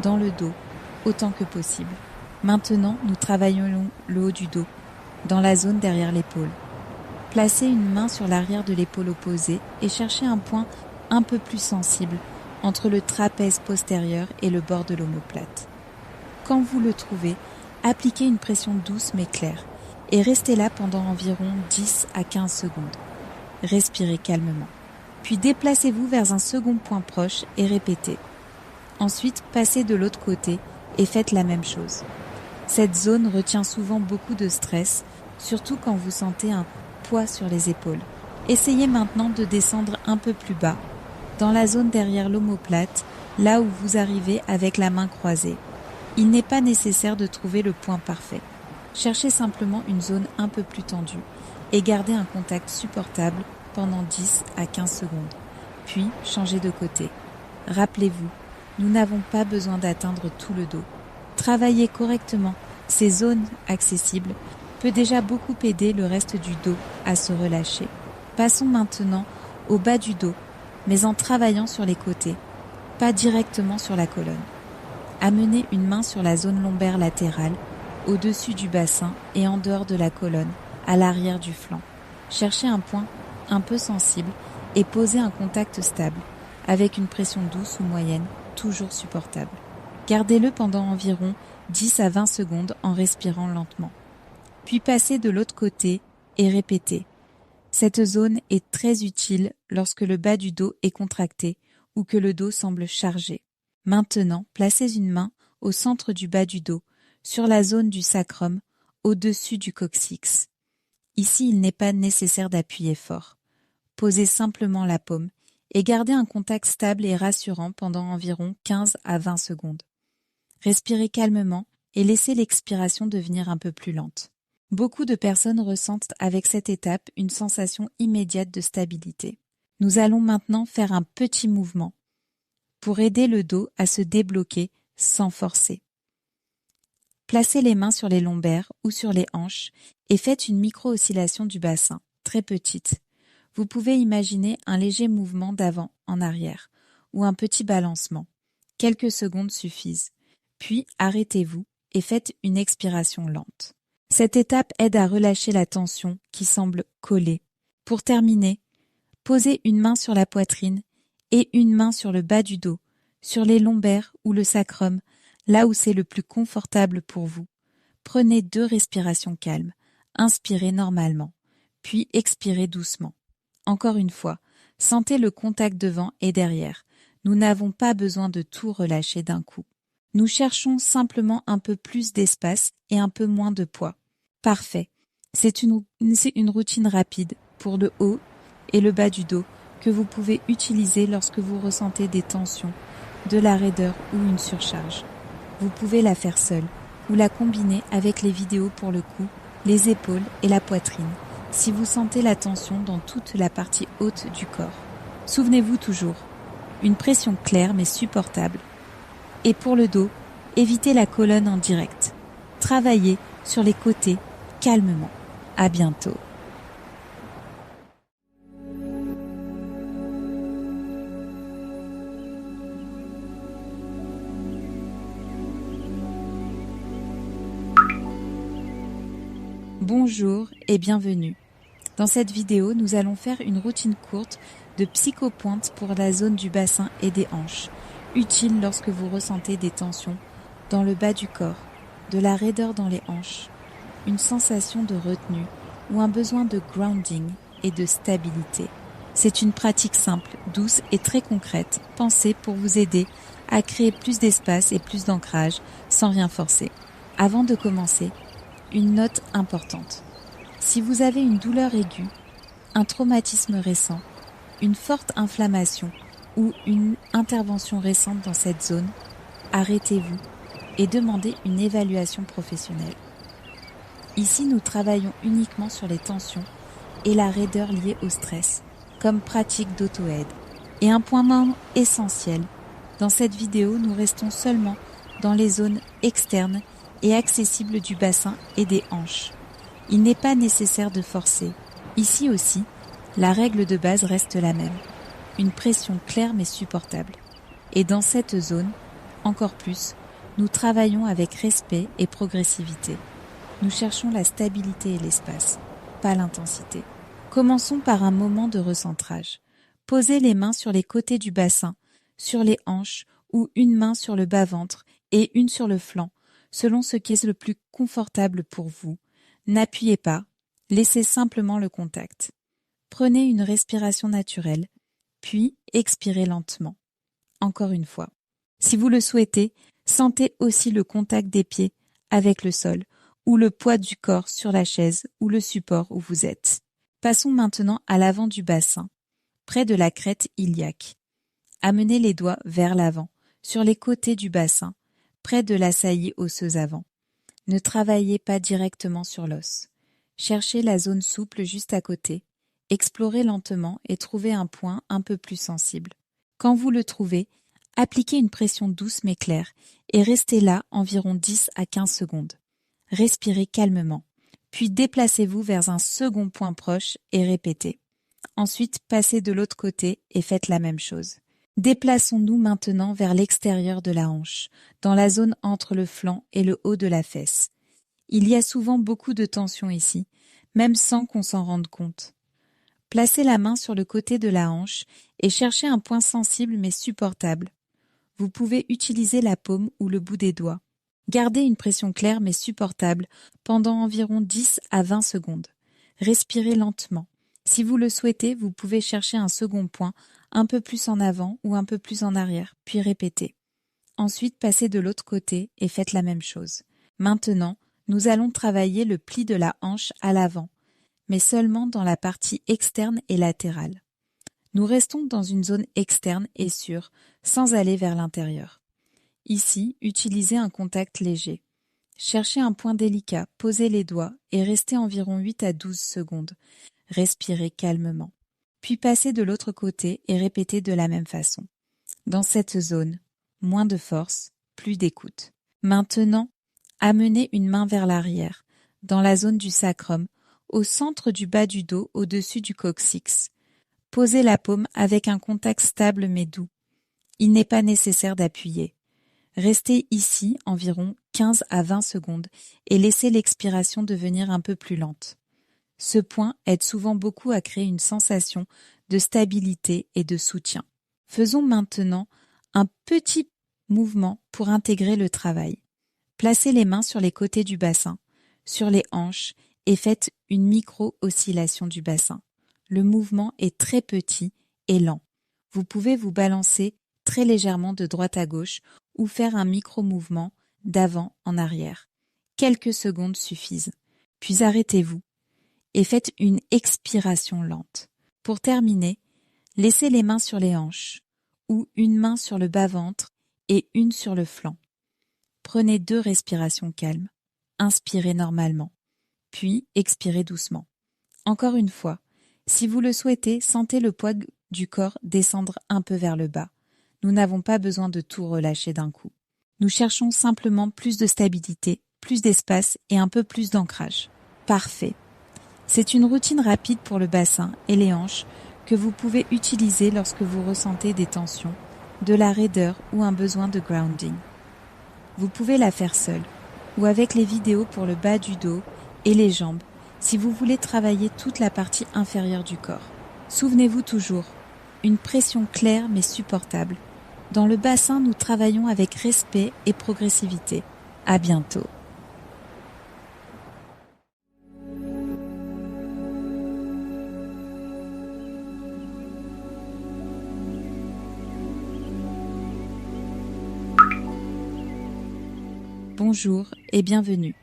dans le dos, autant que possible. Maintenant, nous travaillons le haut du dos, dans la zone derrière l'épaule. Placez une main sur l'arrière de l'épaule opposée et cherchez un point un peu plus sensible entre le trapèze postérieur et le bord de l'omoplate. Quand vous le trouvez, appliquez une pression douce mais claire et restez là pendant environ 10 à 15 secondes. Respirez calmement. Puis déplacez-vous vers un second point proche et répétez. Ensuite, passez de l'autre côté et faites la même chose. Cette zone retient souvent beaucoup de stress, surtout quand vous sentez un poids sur les épaules. Essayez maintenant de descendre un peu plus bas, dans la zone derrière l'omoplate, là où vous arrivez avec la main croisée. Il n'est pas nécessaire de trouver le point parfait. Cherchez simplement une zone un peu plus tendue et gardez un contact supportable pendant 10 à 15 secondes. Puis, changez de côté. Rappelez-vous, nous n'avons pas besoin d'atteindre tout le dos. Travailler correctement ces zones accessibles peut déjà beaucoup aider le reste du dos à se relâcher. Passons maintenant au bas du dos, mais en travaillant sur les côtés, pas directement sur la colonne. Amenez une main sur la zone lombaire latérale, au-dessus du bassin et en dehors de la colonne, à l'arrière du flanc. Cherchez un point un peu sensible et posez un contact stable, avec une pression douce ou moyenne, toujours supportable. Gardez-le pendant environ 10 à 20 secondes en respirant lentement. Puis passez de l'autre côté et répétez. Cette zone est très utile lorsque le bas du dos est contracté ou que le dos semble chargé. Maintenant, placez une main au centre du bas du dos, sur la zone du sacrum, au-dessus du coccyx. Ici, il n'est pas nécessaire d'appuyer fort. Posez simplement la paume et gardez un contact stable et rassurant pendant environ 15 à 20 secondes. Respirez calmement et laissez l'expiration devenir un peu plus lente. Beaucoup de personnes ressentent avec cette étape une sensation immédiate de stabilité. Nous allons maintenant faire un petit mouvement pour aider le dos à se débloquer sans forcer. Placez les mains sur les lombaires ou sur les hanches et faites une micro-oscillation du bassin, très petite. Vous pouvez imaginer un léger mouvement d'avant en arrière ou un petit balancement. Quelques secondes suffisent. Puis arrêtez-vous et faites une expiration lente. Cette étape aide à relâcher la tension qui semble collée. Pour terminer, posez une main sur la poitrine et une main sur le bas du dos, sur les lombaires ou le sacrum, là où c'est le plus confortable pour vous. Prenez 2 respirations calmes. Inspirez normalement, puis expirez doucement. Encore une fois, sentez le contact devant et derrière. Nous n'avons pas besoin de tout relâcher d'un coup. Nous cherchons simplement un peu plus d'espace et un peu moins de poids. Parfait. C'est une routine rapide pour le haut et le bas du dos que vous pouvez utiliser lorsque vous ressentez des tensions, de la raideur ou une surcharge. Vous pouvez la faire seule ou la combiner avec les vidéos pour le cou, les épaules et la poitrine, si vous sentez la tension dans toute la partie haute du corps. Souvenez-vous toujours, une pression claire mais supportable. Et pour le dos, évitez la colonne en direct. Travaillez sur les côtés calmement. À bientôt. Bonjour et bienvenue. Dans cette vidéo, nous allons faire une routine courte de psychopointe pour la zone du bassin et des hanches, utile lorsque vous ressentez des tensions dans le bas du corps, de la raideur dans les hanches, une sensation de retenue ou un besoin de grounding et de stabilité. C'est une pratique simple, douce et très concrète, pensée pour vous aider à créer plus d'espace et plus d'ancrage sans rien forcer. Avant de commencer, une note importante. Si vous avez une douleur aiguë, un traumatisme récent, une forte inflammation ou une intervention récente dans cette zone, arrêtez-vous et demandez une évaluation professionnelle. Ici, nous travaillons uniquement sur les tensions et la raideur liée au stress, comme pratique d'auto-aide. Et un point essentiel, dans cette vidéo, nous restons seulement dans les zones externes et accessibles du bassin et des hanches. Il n'est pas nécessaire de forcer. Ici aussi, la règle de base reste la même. Une pression claire mais supportable. Et dans cette zone, encore plus, nous travaillons avec respect et progressivité. Nous cherchons la stabilité et l'espace, pas l'intensité. Commençons par un moment de recentrage. Posez les mains sur les côtés du bassin, sur les hanches ou une main sur le bas-ventre et une sur le flanc, selon ce qui est le plus confortable pour vous. N'appuyez pas, laissez simplement le contact. Prenez une respiration naturelle, puis expirez lentement. Encore une fois. Si vous le souhaitez, sentez aussi le contact des pieds avec le sol ou le poids du corps sur la chaise ou le support où vous êtes. Passons maintenant à l'avant du bassin, près de la crête iliaque. Amenez les doigts vers l'avant, sur les côtés du bassin, près de la saillie osseuse avant. Ne travaillez pas directement sur l'os. Cherchez la zone souple juste à côté. Explorez lentement et trouvez un point un peu plus sensible. Quand vous le trouvez, appliquez une pression douce mais claire et restez là environ 10 à 15 secondes. Respirez calmement, puis déplacez-vous vers un second point proche et répétez. Ensuite, passez de l'autre côté et faites la même chose. Déplaçons-nous maintenant vers l'extérieur de la hanche, dans la zone entre le flanc et le haut de la fesse. Il y a souvent beaucoup de tension ici, même sans qu'on s'en rende compte. Placez la main sur le côté de la hanche et cherchez un point sensible mais supportable. Vous pouvez utiliser la paume ou le bout des doigts. Gardez une pression claire mais supportable pendant environ 10 à 20 secondes. Respirez lentement. Si vous le souhaitez, vous pouvez chercher un second point, un peu plus en avant ou un peu plus en arrière, puis répétez. Ensuite, passez de l'autre côté et faites la même chose. Maintenant, nous allons travailler le pli de la hanche à l'avant, mais seulement dans la partie externe et latérale. Nous restons dans une zone externe et sûre, sans aller vers l'intérieur. Ici, utilisez un contact léger. Cherchez un point délicat, posez les doigts et restez environ 8 à 12 secondes. Respirez calmement. Puis passez de l'autre côté et répétez de la même façon. Dans cette zone, moins de force, plus d'écoute. Maintenant, amenez une main vers l'arrière, dans la zone du sacrum, au centre du bas du dos, au-dessus du coccyx. Posez la paume avec un contact stable mais doux. Il n'est pas nécessaire d'appuyer. Restez ici environ 15 à 20 secondes et laissez l'expiration devenir un peu plus lente. Ce point aide souvent beaucoup à créer une sensation de stabilité et de soutien. Faisons maintenant un petit mouvement pour intégrer le travail. Placez les mains sur les côtés du bassin, sur les hanches et faites une micro-oscillation du bassin. Le mouvement est très petit et lent. Vous pouvez vous balancer très légèrement de droite à gauche ou faire un micro-mouvement d'avant en arrière. Quelques secondes suffisent. Puis arrêtez-vous et faites une expiration lente. Pour terminer, laissez les mains sur les hanches ou une main sur le bas-ventre et une sur le flanc. Prenez 2 respirations calmes. Inspirez normalement, puis expirez doucement. Encore une fois, si vous le souhaitez, sentez le poids du corps descendre un peu vers le bas. Nous n'avons pas besoin de tout relâcher d'un coup. Nous cherchons simplement plus de stabilité, plus d'espace et un peu plus d'ancrage. Parfait. C'est une routine rapide pour le bassin et les hanches que vous pouvez utiliser lorsque vous ressentez des tensions, de la raideur ou un besoin de grounding. Vous pouvez la faire seule ou avec les vidéos pour le bas du dos et les jambes si vous voulez travailler toute la partie inférieure du corps. Souvenez-vous toujours, une pression claire mais supportable. Dans le bassin, nous travaillons avec respect et progressivité. À bientôt. Bonjour et bienvenue.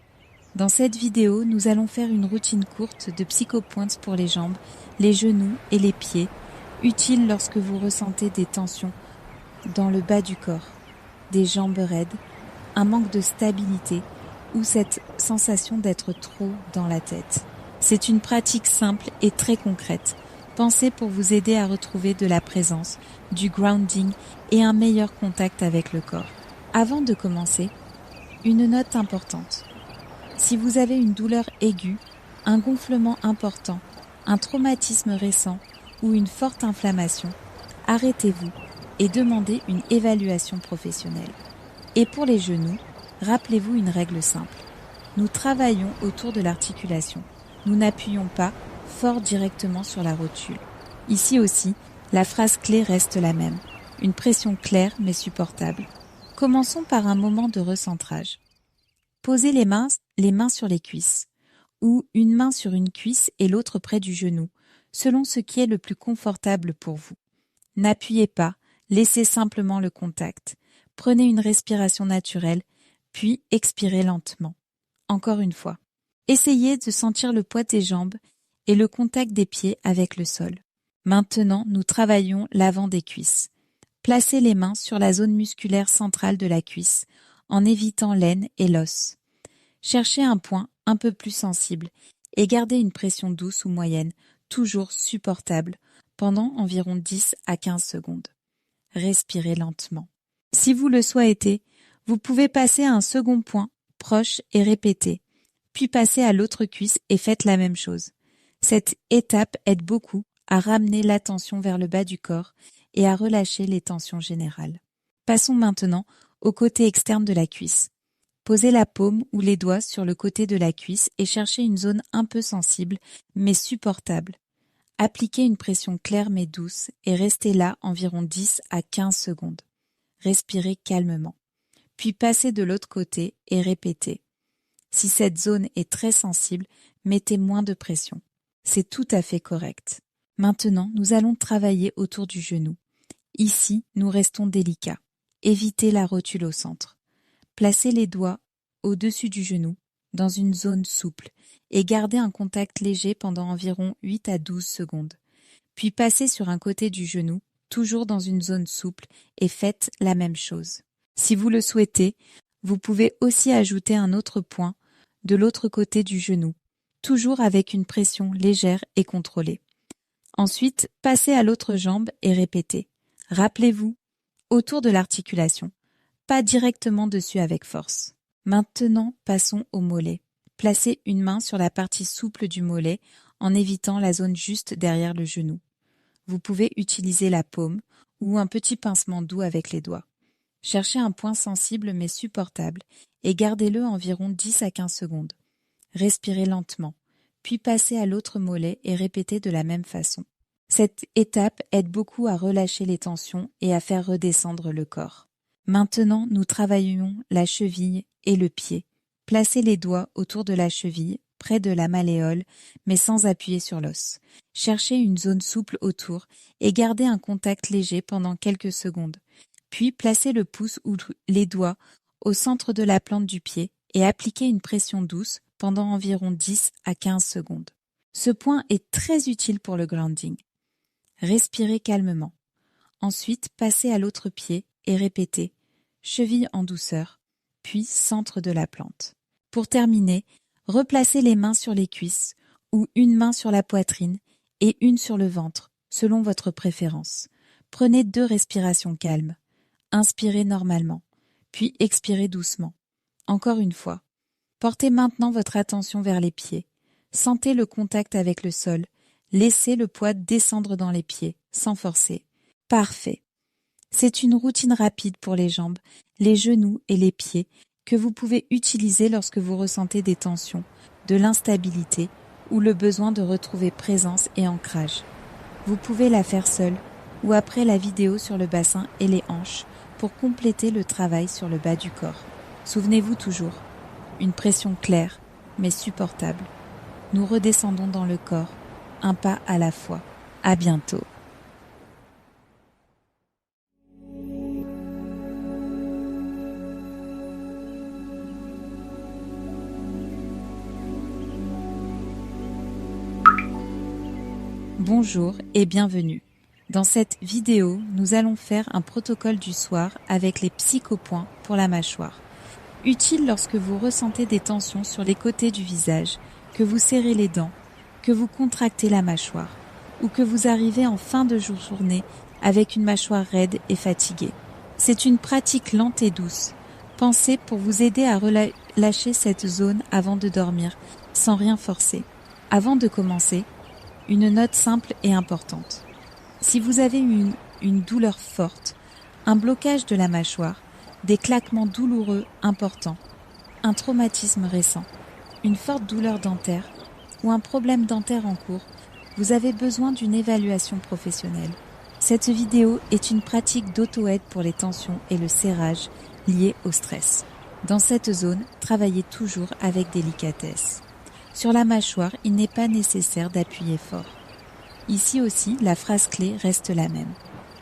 Dans cette vidéo, nous allons faire une routine courte de psychopoints pour les jambes, les genoux et les pieds, utile lorsque vous ressentez des tensions dans le bas du corps, des jambes raides, un manque de stabilité ou cette sensation d'être trop dans la tête. C'est une pratique simple et très concrète, pensée pour vous aider à retrouver de la présence, du grounding et un meilleur contact avec le corps. Avant de commencer, une note importante. Si vous avez une douleur aiguë, un gonflement important, un traumatisme récent ou une forte inflammation, arrêtez-vous et demandez une évaluation professionnelle. Et pour les genoux, rappelez-vous une règle simple. Nous travaillons autour de l'articulation. Nous n'appuyons pas fort directement sur la rotule. Ici aussi, la phrase clé reste la même. Une pression claire mais supportable. Commençons par un moment de recentrage. Posez les mains sur les cuisses, ou une main sur une cuisse et l'autre près du genou, selon ce qui est le plus confortable pour vous. N'appuyez pas, laissez simplement le contact. Prenez une respiration naturelle, puis expirez lentement. Encore une fois. Essayez de sentir le poids des jambes et le contact des pieds avec le sol. Maintenant, nous travaillons l'avant des cuisses. Placez les mains sur la zone musculaire centrale de la cuisse, en évitant l'aine et l'os. Cherchez un point un peu plus sensible et gardez une pression douce ou moyenne, toujours supportable, pendant environ 10 à 15 secondes. Respirez lentement. Si vous le souhaitez, vous pouvez passer à un second point, proche et répéter, puis passer à l'autre cuisse et faites la même chose. Cette étape aide beaucoup à ramener l'attention vers le bas du corps et à relâcher les tensions générales. Passons maintenant au côté externe de la cuisse. Posez la paume ou les doigts sur le côté de la cuisse et cherchez une zone un peu sensible, mais supportable. Appliquez une pression claire mais douce et restez là environ 10 à 15 secondes. Respirez calmement. Puis passez de l'autre côté et répétez. Si cette zone est très sensible, mettez moins de pression. C'est tout à fait correct. Maintenant, nous allons travailler autour du genou. Ici, nous restons délicats. Évitez la rotule au centre. Placez les doigts au-dessus du genou, dans une zone souple, et gardez un contact léger pendant environ 8 à 12 secondes. puis passez sur un côté du genou, toujours dans une zone souple, et faites la même chose. Si vous le souhaitez, vous pouvez aussi ajouter un autre point de l'autre côté du genou, toujours avec une pression légère et contrôlée. Ensuite, passez à l'autre jambe et répétez. Rappelez-vous, autour de l'articulation, pas directement dessus avec force. Maintenant, passons au mollet. Placez une main sur la partie souple du mollet en évitant la zone juste derrière le genou. Vous pouvez utiliser la paume ou un petit pincement doux avec les doigts. Cherchez un point sensible mais supportable et gardez-le environ 10 à 15 secondes. Respirez lentement, puis passez à l'autre mollet et répétez de la même façon. Cette étape aide beaucoup à relâcher les tensions et à faire redescendre le corps. Maintenant, nous travaillons la cheville et le pied. Placez les doigts autour de la cheville, près de la malléole, mais sans appuyer sur l'os. Cherchez une zone souple autour et gardez un contact léger pendant quelques secondes. Puis placez le pouce ou les doigts au centre de la plante du pied et appliquez une pression douce pendant environ 10 à 15 secondes. Ce point est très utile pour le grounding. Respirez calmement. Ensuite, passez à l'autre pied et répétez « cheville en douceur », puis centre de la plante. Pour terminer, replacez les mains sur les cuisses ou une main sur la poitrine et une sur le ventre, selon votre préférence. Prenez 2 respirations calmes. Inspirez normalement, puis expirez doucement. Encore une fois. Portez maintenant votre attention vers les pieds. Sentez le contact avec le sol. Laissez le poids descendre dans les pieds, sans forcer. Parfait. C'est une routine rapide pour les jambes, les genoux et les pieds que vous pouvez utiliser lorsque vous ressentez des tensions, de l'instabilité ou le besoin de retrouver présence et ancrage. Vous pouvez la faire seule ou après la vidéo sur le bassin et les hanches pour compléter le travail sur le bas du corps. Souvenez-vous toujours, une pression claire mais supportable. Nous redescendons dans le corps, un pas à la fois. À bientôt. Bonjour et bienvenue. Dans cette vidéo, nous allons faire un protocole du soir avec les psychopoints pour la mâchoire. Utile lorsque vous ressentez des tensions sur les côtés du visage, que vous serrez les dents, que vous contractez la mâchoire ou que vous arrivez en fin de journée avec une mâchoire raide et fatiguée. C'est une pratique lente et douce, pensée pour vous aider à relâcher cette zone avant de dormir, sans rien forcer. Avant de commencer, une note simple et importante. Si vous avez une douleur forte, un blocage de la mâchoire, des claquements douloureux importants, un traumatisme récent, une forte douleur dentaire ou un problème dentaire en cours, vous avez besoin d'une évaluation professionnelle. Cette vidéo est une pratique d'auto-aide pour les tensions et le serrage liés au stress. Dans cette zone, travaillez toujours avec délicatesse. Sur la mâchoire, il n'est pas nécessaire d'appuyer fort. Ici aussi, la phrase clé reste la même.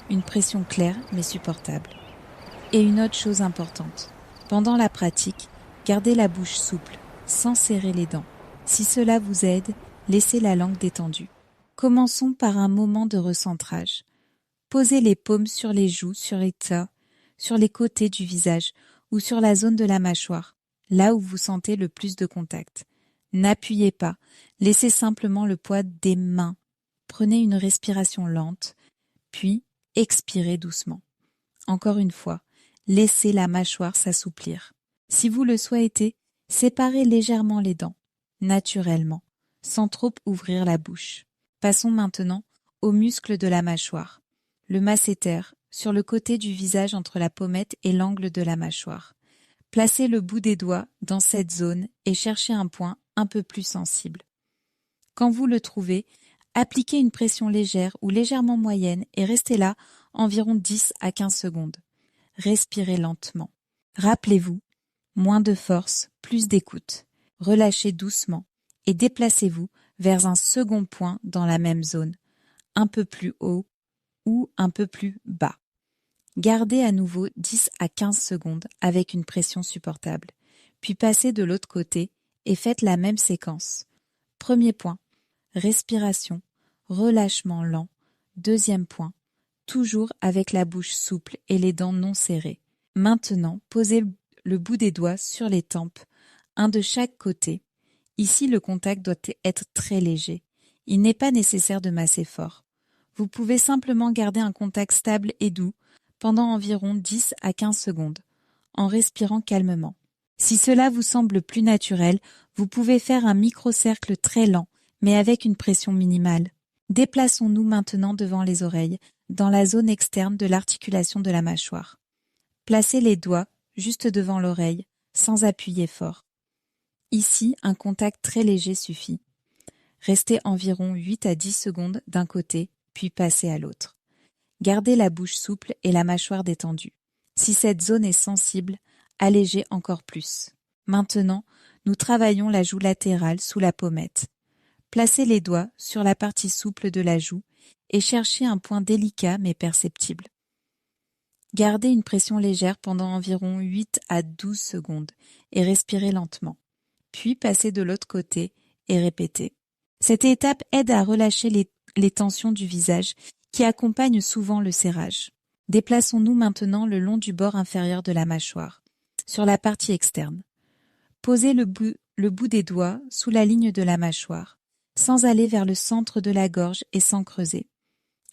Une pression claire mais supportable. Et une autre chose importante. Pendant la pratique, gardez la bouche souple, sans serrer les dents. Si cela vous aide, laissez la langue détendue. Commençons par un moment de recentrage. Posez les paumes sur les joues, sur les côtés du visage ou sur la zone de la mâchoire, là où vous sentez le plus de contact. N'appuyez pas, laissez simplement le poids des mains. Prenez une respiration lente, puis expirez doucement. Encore une fois, laissez la mâchoire s'assouplir. Si vous le souhaitez, séparez légèrement les dents, naturellement, sans trop ouvrir la bouche. Passons maintenant aux muscles de la mâchoire. Le masséter, sur le côté du visage entre la pommette et l'angle de la mâchoire. Placez le bout des doigts dans cette zone et cherchez un point un peu plus sensible. Quand vous le trouvez, appliquez une pression légère ou légèrement moyenne et restez là environ 10 à 15 secondes. Respirez lentement. Rappelez-vous, moins de force, plus d'écoute. Relâchez doucement et déplacez-vous vers un second point dans la même zone, un peu plus haut ou un peu plus bas. Gardez à nouveau 10 à 15 secondes avec une pression supportable, puis passez de l'autre côté et faites la même séquence. Premier point, respiration, relâchement lent, Deuxième point, toujours avec la bouche souple et les dents non serrées. Maintenant, posez le bout des doigts sur les tempes, un de chaque côté. Ici, le contact doit être très léger. Il n'est pas nécessaire de masser fort. Vous pouvez simplement garder un contact stable et doux pendant environ 10 à 15 secondes, en respirant calmement. Si cela vous semble plus naturel, vous pouvez faire un micro-cercle très lent, mais avec une pression minimale. Déplaçons-nous maintenant devant les oreilles, dans la zone externe de l'articulation de la mâchoire. Placez les doigts juste devant l'oreille, sans appuyer fort. Ici, un contact très léger suffit. Restez environ 8 à 10 secondes d'un côté, puis passez à l'autre. Gardez la bouche souple et la mâchoire détendue. Si cette zone est sensible, allégez encore plus. Maintenant, nous travaillons la joue latérale sous la pommette. Placez les doigts sur la partie souple de la joue et cherchez un point délicat mais perceptible. Gardez une pression légère pendant environ 8 à 12 secondes et respirez lentement. Puis passez de l'autre côté et répétez. Cette étape aide à relâcher les tensions du visage qui accompagnent souvent le serrage. Déplaçons-nous maintenant le long du bord inférieur de la mâchoire, sur la partie externe. Posez le bout des doigts sous la ligne de la mâchoire, sans aller vers le centre de la gorge et sans creuser.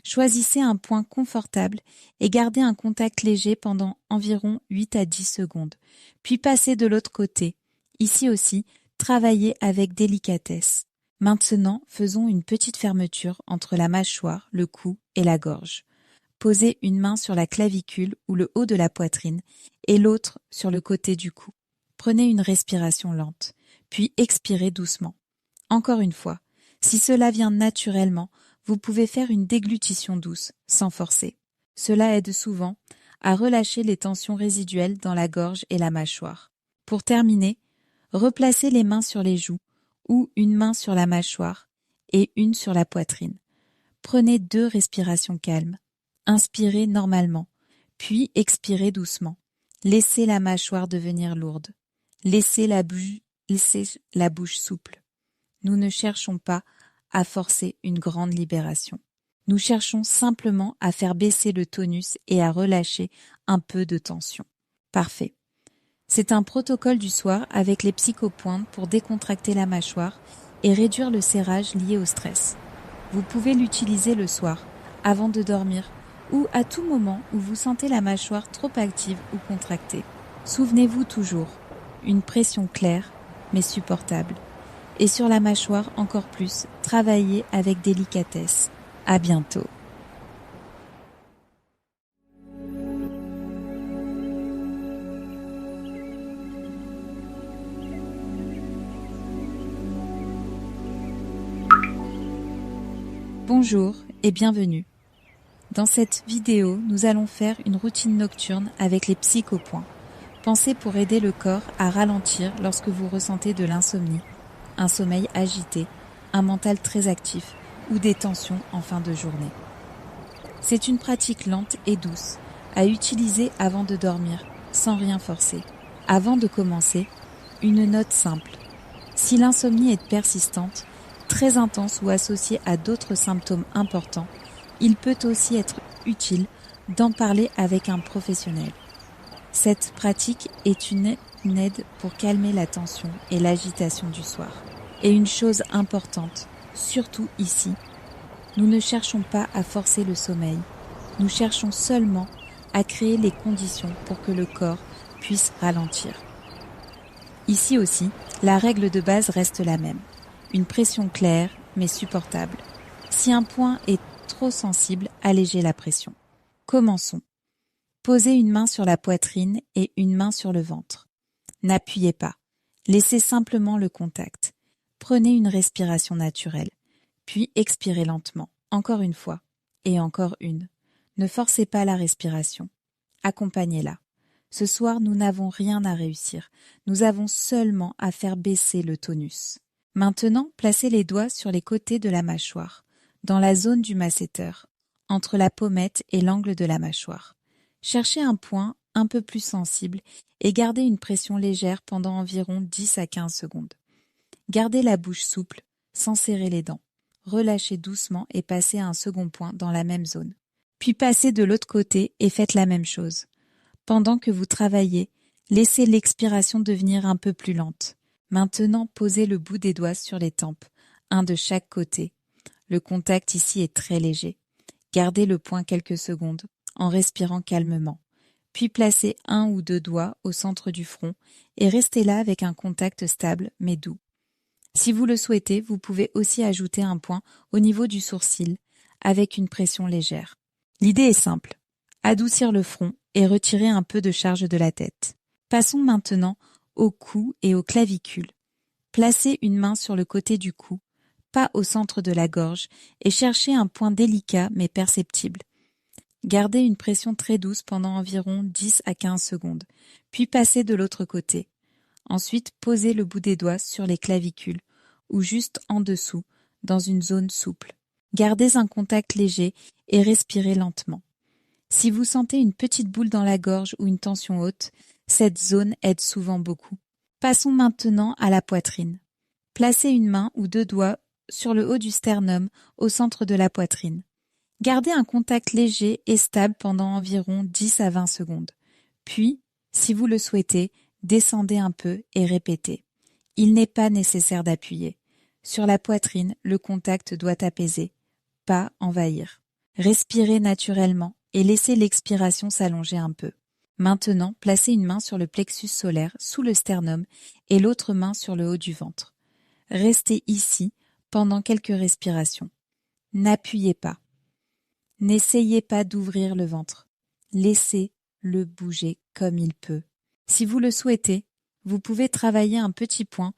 Choisissez un point confortable et gardez un contact léger pendant environ 8 à 10 secondes, puis passez de l'autre côté. Ici aussi, travaillez avec délicatesse. Maintenant, faisons une petite fermeture entre la mâchoire, le cou et la gorge. Posez une main sur la clavicule ou le haut de la poitrine et l'autre sur le côté du cou. Prenez une respiration lente, puis expirez doucement. Encore une fois, si cela vient naturellement, vous pouvez faire une déglutition douce, sans forcer. Cela aide souvent à relâcher les tensions résiduelles dans la gorge et la mâchoire. Pour terminer, replacez les mains sur les joues ou une main sur la mâchoire et une sur la poitrine. Prenez 2 respirations calmes. Inspirez normalement, puis expirez doucement. Laissez la mâchoire devenir lourde. Laissez la bouche souple. Nous ne cherchons pas à forcer une grande libération. Nous cherchons simplement à faire baisser le tonus et à relâcher un peu de tension. Parfait. C'est un protocole du soir avec les psychopointes pour décontracter la mâchoire et réduire le serrage lié au stress. Vous pouvez l'utiliser le soir, avant de dormir, ou à tout moment où vous sentez la mâchoire trop active ou contractée. Souvenez-vous toujours, une pression claire, mais supportable. Et sur la mâchoire encore plus, travaillez avec délicatesse. À bientôt. Bonjour et bienvenue. Dans cette vidéo, nous allons faire une routine nocturne avec les psychopoints, pensée pour aider le corps à ralentir lorsque vous ressentez de l'insomnie, un sommeil agité, un mental très actif ou des tensions en fin de journée. C'est une pratique lente et douce à utiliser avant de dormir, sans rien forcer. Avant de commencer, une note simple. Si l'insomnie est persistante, très intense ou associée à d'autres symptômes importants, il peut aussi être utile d'en parler avec un professionnel. Cette pratique est une aide pour calmer la tension et l'agitation du soir. Et une chose importante, surtout ici, nous ne cherchons pas à forcer le sommeil, nous cherchons seulement à créer les conditions pour que le corps puisse ralentir. Ici aussi, la règle de base reste la même. Une pression claire mais supportable. Si un point est trop sensible, allégez la pression. Commençons. Posez une main sur la poitrine et une main sur le ventre. N'appuyez pas. Laissez simplement le contact. Prenez une respiration naturelle. Puis expirez lentement. Encore une fois. Et encore une. Ne forcez pas la respiration. Accompagnez-la. Ce soir, nous n'avons rien à réussir. Nous avons seulement à faire baisser le tonus. Maintenant, placez les doigts sur les côtés de la mâchoire, dans la zone du masséter, entre la pommette et l'angle de la mâchoire. Cherchez un point un peu plus sensible et gardez une pression légère pendant environ 10 à 15 secondes. Gardez la bouche souple, sans serrer les dents. relâchez doucement et passez à un second point dans la même zone. Puis passez de l'autre côté et faites la même chose. Pendant que vous travaillez, laissez l'expiration devenir un peu plus lente. Maintenant, posez le bout des doigts sur les tempes, un de chaque côté. Le contact ici est très léger. Gardez le point quelques secondes en respirant calmement. Puis placez un ou deux doigts au centre du front et restez là avec un contact stable mais doux. Si vous le souhaitez, vous pouvez aussi ajouter un point au niveau du sourcil avec une pression légère. L'idée est simple, adoucir le front et retirer un peu de charge de la tête. Passons maintenant au cou et aux clavicules. Placez une main sur le côté du cou, pas au centre de la gorge, et cherchez un point délicat mais perceptible. Gardez une pression très douce pendant environ 10 à 15 secondes, puis passez de l'autre côté. Ensuite, posez le bout des doigts sur les clavicules, ou juste en dessous, dans une zone souple. Gardez un contact léger et respirez lentement. Si vous sentez une petite boule dans la gorge ou une tension haute, cette zone aide souvent beaucoup. Passons maintenant à la poitrine. Placez une main ou deux doigts sur le haut du sternum, au centre de la poitrine. Gardez un contact léger et stable pendant environ 10 à 20 secondes. Puis, si vous le souhaitez, descendez un peu et répétez. Il n'est pas nécessaire d'appuyer. Sur la poitrine, le contact doit apaiser, pas envahir. Respirez naturellement et laissez l'expiration s'allonger un peu. Maintenant, placez une main sur le plexus solaire sous le sternum et l'autre main sur le haut du ventre. Restez ici pendant quelques respirations. N'appuyez pas. N'essayez pas d'ouvrir le ventre. Laissez-le bouger comme il peut. Si vous le souhaitez, vous pouvez travailler un petit point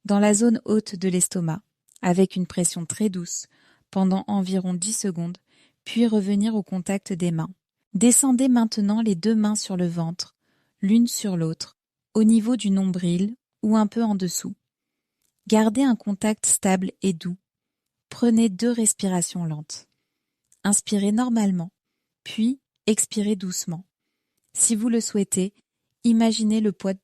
dans la zone haute de l'estomac, avec une pression très douce, pendant environ 10 secondes, puis revenir au contact des mains. Descendez maintenant les deux mains sur le ventre, l'une sur l'autre, au niveau du nombril ou un peu en dessous. Gardez un contact stable et doux. Prenez 2 respirations lentes. Inspirez normalement, puis expirez doucement. Si vous le souhaitez, imaginez le poids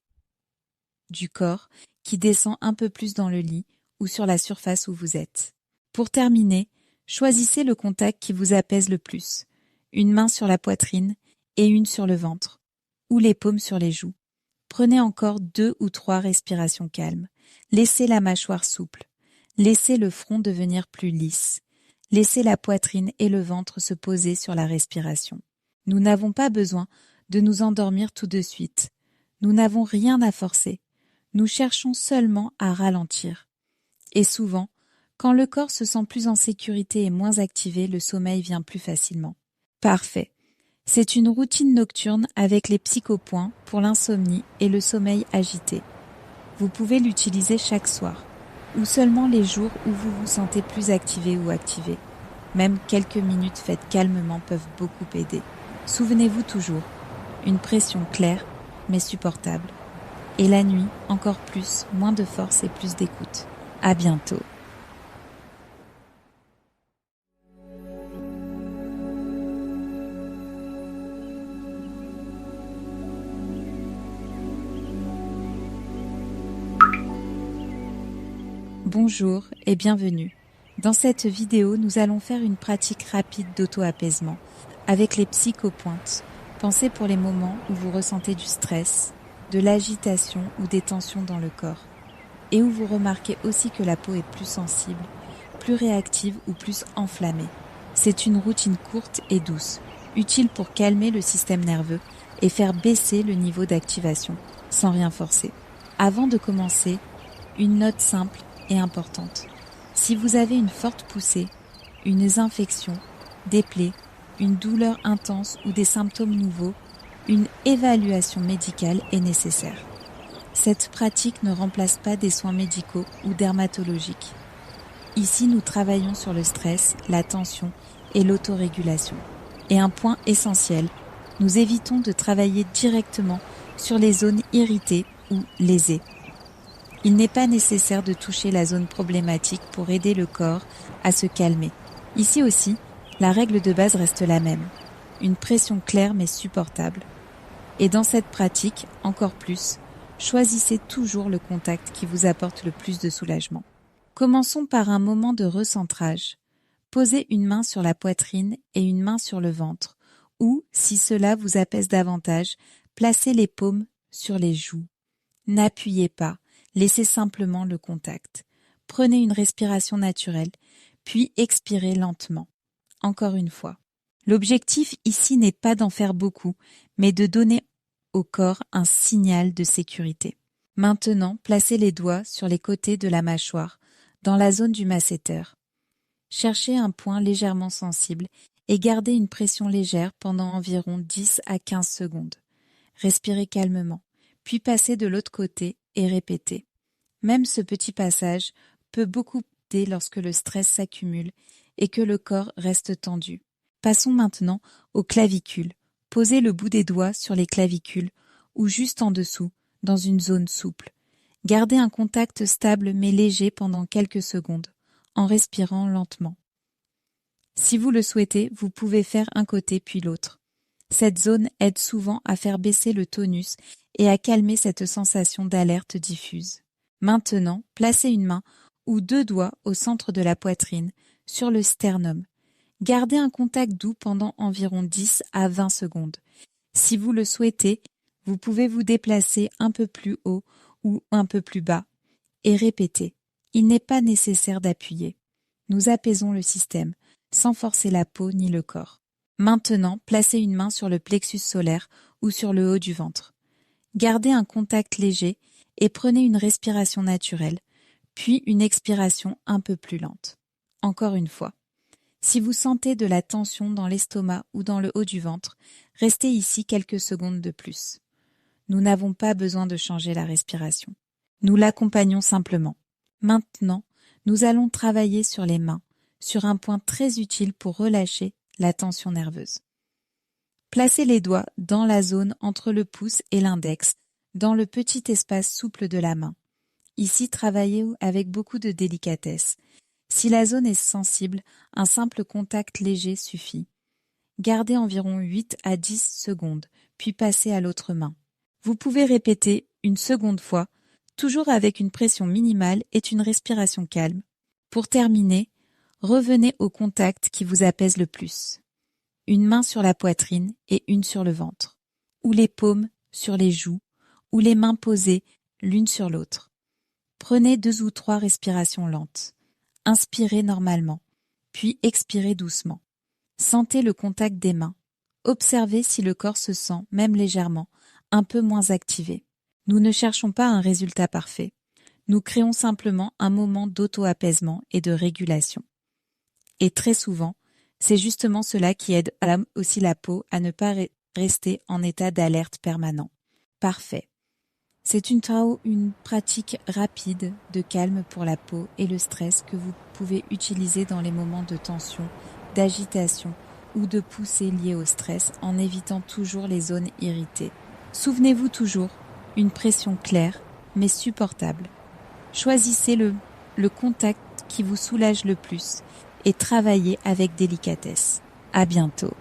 du corps qui descend un peu plus dans le lit ou sur la surface où vous êtes. Pour terminer, choisissez le contact qui vous apaise le plus. Une main sur la poitrine et une sur le ventre, ou les paumes sur les joues. Prenez encore 2 ou 3 respirations calmes. Laissez la mâchoire souple. Laissez le front devenir plus lisse. Laissez la poitrine et le ventre se poser sur la respiration. Nous n'avons pas besoin de nous endormir tout de suite. Nous n'avons rien à forcer. Nous cherchons seulement à ralentir. Et souvent, quand le corps se sent plus en sécurité et moins activé, le sommeil vient plus facilement. Parfait. C'est une routine nocturne avec les psychopoints pour l'insomnie et le sommeil agité. Vous pouvez l'utiliser chaque soir, ou seulement les jours où vous vous sentez plus activé ou activé. Même quelques minutes faites calmement peuvent beaucoup aider. Souvenez-vous toujours, une pression claire mais supportable. Et la nuit, encore plus, moins de force et plus d'écoute. À bientôt. Bonjour et bienvenue. Dans cette vidéo, nous allons faire une pratique rapide d'auto-apaisement avec les psychopointes. Pensez pour les moments où vous ressentez du stress, de l'agitation ou des tensions dans le corps et où vous remarquez aussi que la peau est plus sensible, plus réactive ou plus enflammée. C'est une routine courte et douce, utile pour calmer le système nerveux et faire baisser le niveau d'activation sans rien forcer. Avant de commencer, une note simple et importante. Si vous avez une forte poussée, une infection, des plaies, une douleur intense ou des symptômes nouveaux, une évaluation médicale est nécessaire. Cette pratique ne remplace pas des soins médicaux ou dermatologiques. Ici, nous travaillons sur le stress, la tension et l'autorégulation. Et un point essentiel, nous évitons de travailler directement sur les zones irritées ou lésées. Il n'est pas nécessaire de toucher la zone problématique pour aider le corps à se calmer. Ici aussi, la règle de base reste la même. Une pression claire mais supportable. Et dans cette pratique, encore plus, choisissez toujours le contact qui vous apporte le plus de soulagement. Commençons par un moment de recentrage. Posez une main sur la poitrine et une main sur le ventre, ou, si cela vous apaise davantage, placez les paumes sur les joues. N'appuyez pas, laissez simplement le contact. Prenez une respiration naturelle, puis expirez lentement. Encore une fois. L'objectif ici n'est pas d'en faire beaucoup, mais de donner au corps un signal de sécurité. Maintenant, placez les doigts sur les côtés de la mâchoire, dans la zone du masséter. Cherchez un point légèrement sensible et gardez une pression légère pendant environ 10 à 15 secondes. Respirez calmement, puis passez de l'autre côté et répétez. Même ce petit passage peut beaucoup aider lorsque le stress s'accumule et que le corps reste tendu. Passons maintenant aux clavicules. Posez le bout des doigts sur les clavicules ou juste en dessous, dans une zone souple. Gardez un contact stable mais léger pendant quelques secondes, en respirant lentement. Si vous le souhaitez, vous pouvez faire un côté puis l'autre. Cette zone aide souvent à faire baisser le tonus et à calmer cette sensation d'alerte diffuse. Maintenant, placez une main ou deux doigts au centre de la poitrine, sur le sternum. Gardez un contact doux pendant environ 10 à 20 secondes. Si vous le souhaitez, vous pouvez vous déplacer un peu plus haut ou un peu plus bas et répétez. Il n'est pas nécessaire d'appuyer. Nous apaisons le système, sans forcer la peau ni le corps. Maintenant, placez une main sur le plexus solaire ou sur le haut du ventre. Gardez un contact léger et prenez une respiration naturelle, puis une expiration un peu plus lente. Encore une fois. Si vous sentez de la tension dans l'estomac ou dans le haut du ventre, restez ici quelques secondes de plus. Nous n'avons pas besoin de changer la respiration. Nous l'accompagnons simplement. Maintenant, nous allons travailler sur les mains, sur un point très utile pour relâcher la tension nerveuse. Placez les doigts dans la zone entre le pouce et l'index, dans le petit espace souple de la main. Ici, travaillez avec beaucoup de délicatesse. Si la zone est sensible, un simple contact léger suffit. Gardez environ 8 à 10 secondes, puis passez à l'autre main. Vous pouvez répéter une seconde fois, toujours avec une pression minimale et une respiration calme. Pour terminer, revenez au contact qui vous apaise le plus. Une main sur la poitrine et une sur le ventre, ou les paumes sur les joues, ou les mains posées l'une sur l'autre. Prenez 2 ou 3 respirations lentes. Inspirez normalement, puis expirez doucement. Sentez le contact des mains. Observez si le corps se sent, même légèrement, un peu moins activé. Nous ne cherchons pas un résultat parfait. Nous créons simplement un moment d'auto-apaisement et de régulation. Et très souvent, c'est justement cela qui aide aussi la peau à ne pas rester en état d'alerte permanent. Parfait. C'est une pratique rapide de calme pour la peau et le stress que vous pouvez utiliser dans les moments de tension, d'agitation ou de poussée liés au stress en évitant toujours les zones irritées. Souvenez-vous toujours, une pression claire mais supportable. Choisissez le contact qui vous soulage le plus et travaillez avec délicatesse. À bientôt.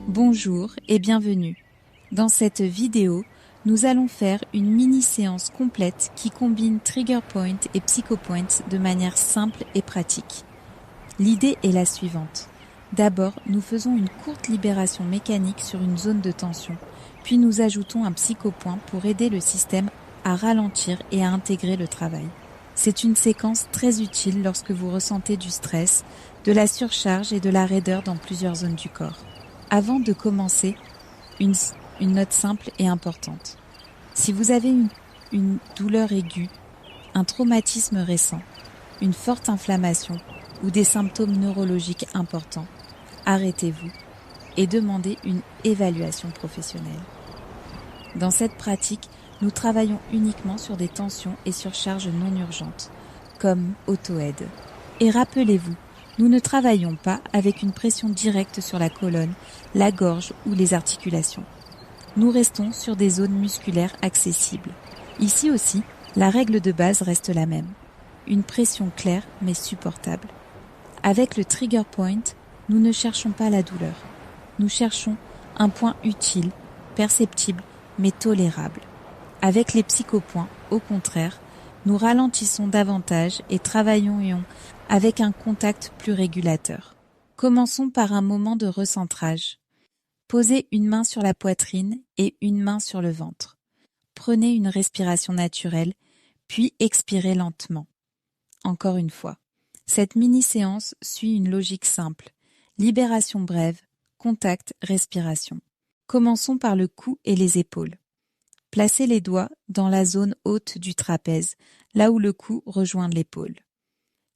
Bonjour et bienvenue. Dans cette vidéo, nous allons faire une mini-séance complète qui combine Trigger Point et Psycho Point de manière simple et pratique. L'idée est la suivante. D'abord, nous faisons une courte libération mécanique sur une zone de tension, puis nous ajoutons un psychopoint pour aider le système à ralentir et à intégrer le travail. C'est une séquence très utile lorsque vous ressentez du stress, de la surcharge et de la raideur dans plusieurs zones du corps. Avant de commencer, une note simple et importante. Si vous avez une douleur aiguë, un traumatisme récent, une forte inflammation ou des symptômes neurologiques importants, arrêtez-vous et demandez une évaluation professionnelle. Dans cette pratique, nous travaillons uniquement sur des tensions et surcharges non urgentes, comme auto-aide. Et rappelez-vous, nous ne travaillons pas avec une pression directe sur la colonne, la gorge ou les articulations. Nous restons sur des zones musculaires accessibles. Ici aussi, la règle de base reste la même. une pression claire mais supportable. Avec le trigger point, nous ne cherchons pas la douleur. Nous cherchons un point utile, perceptible mais tolérable. Avec les psychopoints, au contraire, nous ralentissons davantage et travaillons avec un contact plus régulateur. Commençons par un moment de recentrage. Posez une main sur la poitrine et une main sur le ventre. Prenez une respiration naturelle, puis expirez lentement. Encore une fois, cette mini-séance suit une logique simple. Libération brève, contact, respiration. Commençons par le cou et les épaules. Placez les doigts dans la zone haute du trapèze, là où le cou rejoint l'épaule.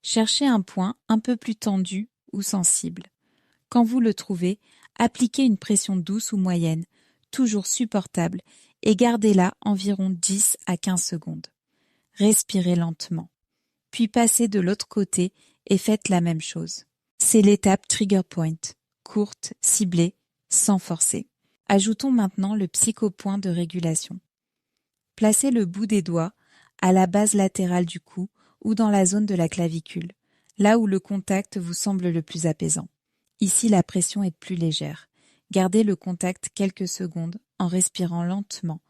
Cherchez un point un peu plus tendu ou sensible. Quand vous le trouvez, appliquez une pression douce ou moyenne, toujours supportable, et gardez-la environ 10 à 15 secondes. Respirez lentement. Puis passez de l'autre côté et faites la même chose. C'est l'étape trigger point, courte, ciblée, sans forcer. Ajoutons maintenant le psychopoint de régulation. Placez le bout des doigts à la base latérale du cou ou dans la zone de la clavicule, là où le contact vous semble le plus apaisant. Ici, la pression est plus légère. Gardez le contact quelques secondes en respirant lentement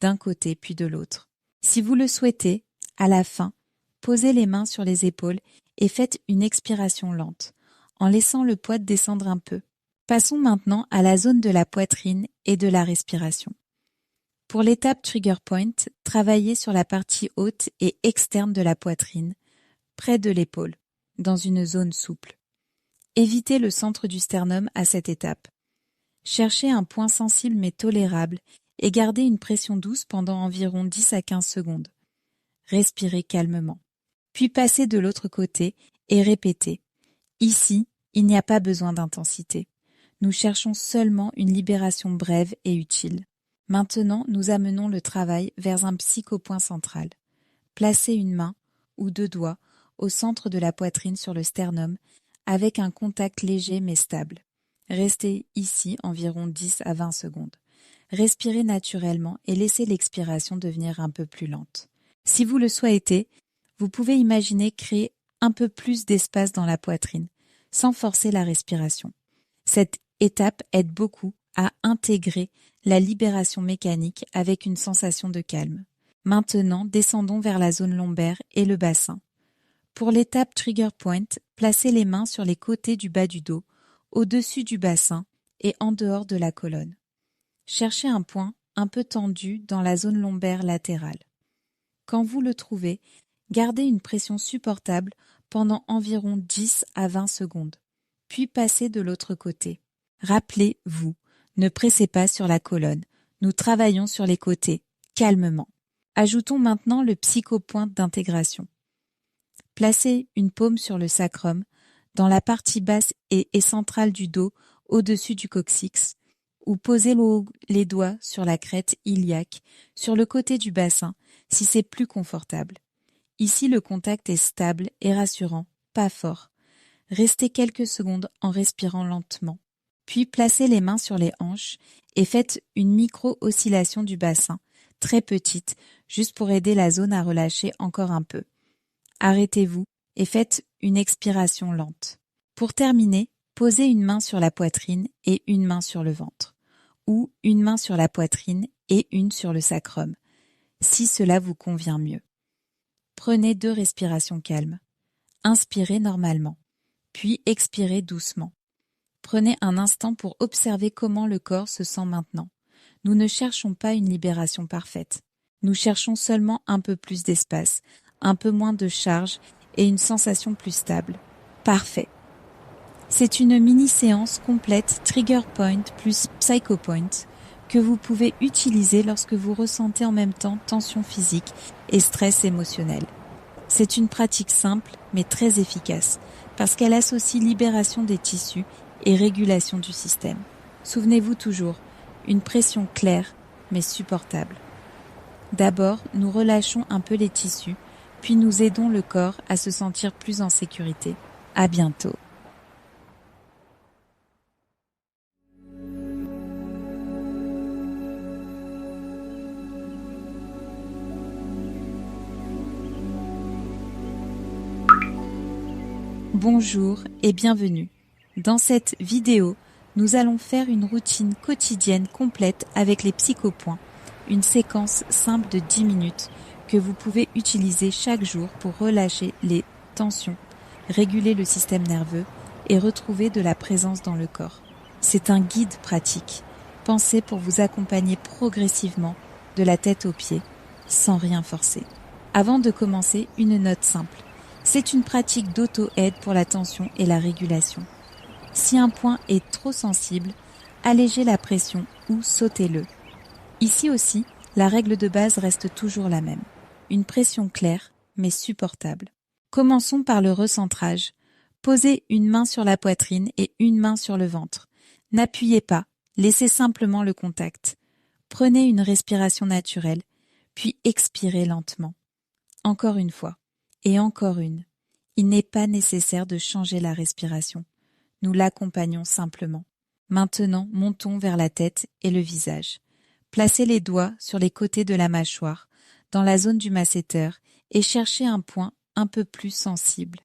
d'un côté puis de l'autre. Si vous le souhaitez, à la fin, posez les mains sur les épaules et faites une expiration lente, en laissant le poids descendre un peu. Passons maintenant à la zone de la poitrine et de la respiration. Pour l'étape trigger point, travaillez sur la partie haute et externe de la poitrine, près de l'épaule, dans une zone souple. Évitez le centre du sternum à cette étape. Cherchez un point sensible mais tolérable et gardez une pression douce pendant environ 10 à 15 secondes. Respirez calmement. Puis passez de l'autre côté et répétez. Ici, il n'y a pas besoin d'intensité. Nous cherchons seulement une libération brève et utile. Maintenant, nous amenons le travail vers un psychopoint central. Placez une main ou deux doigts au centre de la poitrine sur le sternum avec un contact léger mais stable. Restez ici environ 10 à 20 secondes. Respirez naturellement et laissez l'expiration devenir un peu plus lente. Si vous le souhaitez, vous pouvez imaginer créer un peu plus d'espace dans la poitrine, sans forcer la respiration. Cette étape aide beaucoup à intégrer la libération mécanique avec une sensation de calme. Maintenant, descendons vers la zone lombaire et le bassin. Pour l'étape trigger point, placez les mains sur les côtés du bas du dos, au-dessus du bassin et en dehors de la colonne. Cherchez un point un peu tendu dans la zone lombaire latérale. Quand vous le trouvez, gardez une pression supportable pendant environ 10 à 20 secondes, puis passez de l'autre côté. Rappelez-vous, ne pressez pas sur la colonne, nous travaillons sur les côtés, calmement. Ajoutons maintenant le psychopoint d'intégration. Placez une paume sur le sacrum, dans la partie basse et centrale du dos, au-dessus du coccyx, ou posez les doigts sur la crête iliaque, sur le côté du bassin, si c'est plus confortable. Ici, le contact est stable et rassurant, pas fort. Restez quelques secondes en respirant lentement. Puis placez les mains sur les hanches et faites une micro-oscillation du bassin, très petite, juste pour aider la zone à relâcher encore un peu. Arrêtez-vous et faites une expiration lente. Pour terminer, posez une main sur la poitrine et une main sur le ventre, ou une main sur la poitrine et une sur le sacrum, si cela vous convient mieux. Prenez 2 respirations calmes. Inspirez normalement, puis expirez doucement. Prenez un instant pour observer comment le corps se sent maintenant. Nous ne cherchons pas une libération parfaite. Nous cherchons seulement un peu plus d'espace, un peu moins de charge et une sensation plus stable. Parfait. C'est une mini-séance complète Trigger Point plus Psycho Point que vous pouvez utiliser lorsque vous ressentez en même temps tension physique et stress émotionnel. C'est une pratique simple mais très efficace parce qu'elle associe libération des tissus et régulation du système. Souvenez-vous toujours, une pression claire mais supportable. D'abord, nous relâchons un peu les tissus, puis nous aidons le corps à se sentir plus en sécurité. À bientôt. Bonjour et bienvenue. Dans cette vidéo, nous allons faire une routine quotidienne complète avec les psychopoints, une séquence simple de 10 minutes que vous pouvez utiliser chaque jour pour relâcher les tensions, réguler le système nerveux et retrouver de la présence dans le corps. C'est un guide pratique, pensé pour vous accompagner progressivement de la tête aux pieds, sans rien forcer. Avant de commencer, une note simple. C'est une pratique d'auto-aide pour la tension et la régulation. Si un point est trop sensible, allégez la pression ou sautez-le. Ici aussi, la règle de base reste toujours la même. Une pression claire, mais supportable. Commençons par le recentrage. Posez une main sur la poitrine et une main sur le ventre. N'appuyez pas, laissez simplement le contact. Prenez une respiration naturelle, puis expirez lentement. Encore une fois. Et encore une. Il n'est pas nécessaire de changer la respiration. Nous l'accompagnons simplement. Maintenant, montons vers la tête et le visage. Placez les doigts sur les côtés de la mâchoire, dans la zone du masséter, et cherchez un point un peu plus sensible.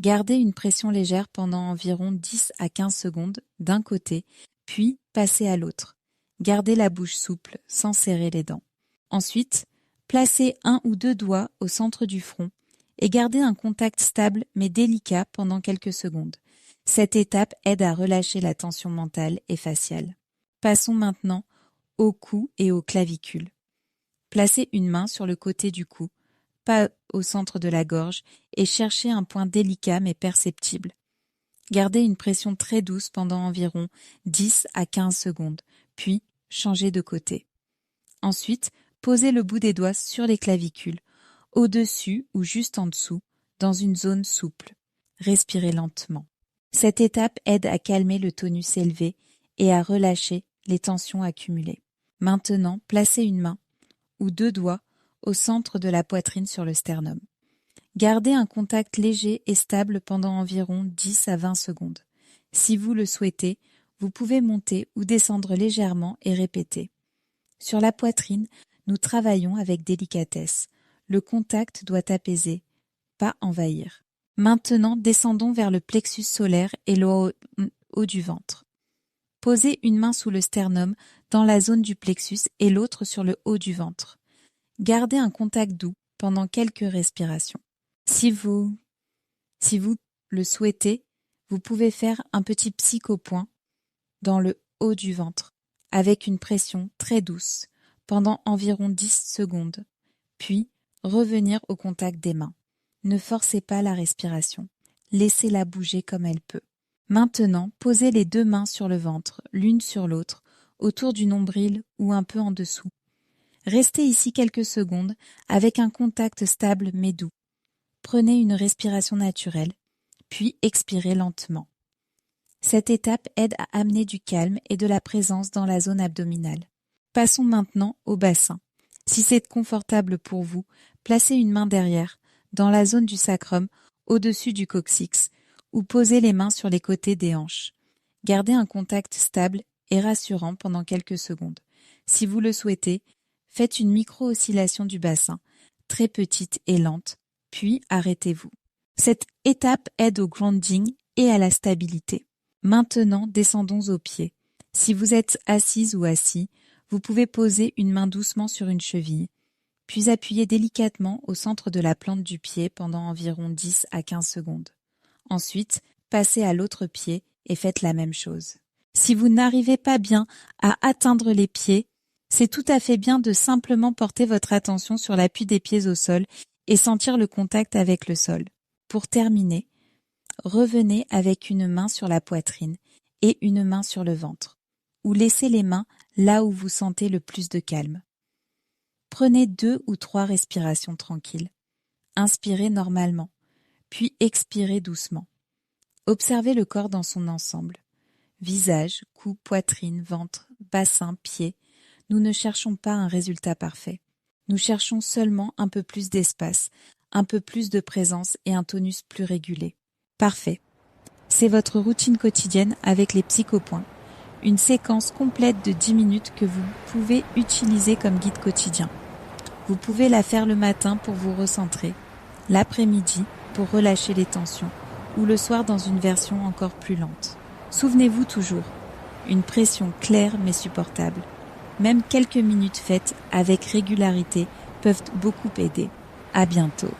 Gardez une pression légère pendant environ 10 à 15 secondes d'un côté, puis passez à l'autre. Gardez la bouche souple, sans serrer les dents. Ensuite, placez un ou deux doigts au centre du front, et gardez un contact stable mais délicat pendant quelques secondes. Cette étape aide à relâcher la tension mentale et faciale. Passons maintenant au cou et aux clavicules. Placez une main sur le côté du cou, pas au centre de la gorge, et cherchez un point délicat mais perceptible. Gardez une pression très douce pendant environ 10 à 15 secondes, puis changez de côté. Ensuite, posez le bout des doigts sur les clavicules, au-dessus ou juste en dessous, dans une zone souple. Respirez lentement. Cette étape aide à calmer le tonus élevé et à relâcher les tensions accumulées. Maintenant, placez une main ou deux doigts au centre de la poitrine sur le sternum. Gardez un contact léger et stable pendant environ 10 à 20 secondes. Si vous le souhaitez, vous pouvez monter ou descendre légèrement et répéter. Sur la poitrine, nous travaillons avec délicatesse. Le contact doit apaiser, pas envahir. Maintenant, descendons vers le plexus solaire et le haut du ventre. Posez une main sous le sternum dans la zone du plexus et l'autre sur le haut du ventre. Gardez un contact doux pendant quelques respirations. Si vous le souhaitez, vous pouvez faire un petit psychopoint dans le haut du ventre avec une pression très douce pendant environ 10 secondes, puis revenir au contact des mains. Ne forcez pas la respiration, laissez-la bouger comme elle peut. Maintenant, posez les deux mains sur le ventre, l'une sur l'autre, autour du nombril ou un peu en dessous. Restez ici quelques secondes avec un contact stable mais doux. Prenez une respiration naturelle, puis expirez lentement. Cette étape aide à amener du calme et de la présence dans la zone abdominale. Passons maintenant au bassin. Si c'est confortable pour vous, placez une main derrière, dans la zone du sacrum, au-dessus du coccyx, ou posez les mains sur les côtés des hanches. Gardez un contact stable et rassurant pendant quelques secondes. Si vous le souhaitez, faites une micro-oscillation du bassin, très petite et lente, puis arrêtez-vous. Cette étape aide au grounding et à la stabilité. Maintenant, descendons aux pieds. Si vous êtes assise ou assis, vous pouvez poser une main doucement sur une cheville, puis appuyer délicatement au centre de la plante du pied pendant environ 10 à 15 secondes. Ensuite, passez à l'autre pied et faites la même chose. Si vous n'arrivez pas bien à atteindre les pieds, c'est tout à fait bien de simplement porter votre attention sur l'appui des pieds au sol et sentir le contact avec le sol. Pour terminer, revenez avec une main sur la poitrine et une main sur le ventre, ou laissez les mains là où vous sentez le plus de calme. Prenez 2 ou 3 respirations tranquilles. Inspirez normalement, puis expirez doucement. Observez le corps dans son ensemble. Visage, cou, poitrine, ventre, bassin, pieds. Nous ne cherchons pas un résultat parfait. Nous cherchons seulement un peu plus d'espace, un peu plus de présence et un tonus plus régulé. Parfait. C'est votre routine quotidienne avec les psychopoints. Une séquence complète de 10 minutes que vous pouvez utiliser comme guide quotidien. Vous pouvez la faire le matin pour vous recentrer, l'après-midi pour relâcher les tensions, ou le soir dans une version encore plus lente. Souvenez-vous toujours, une pression claire mais supportable. Même quelques minutes faites avec régularité peuvent beaucoup aider. À bientôt.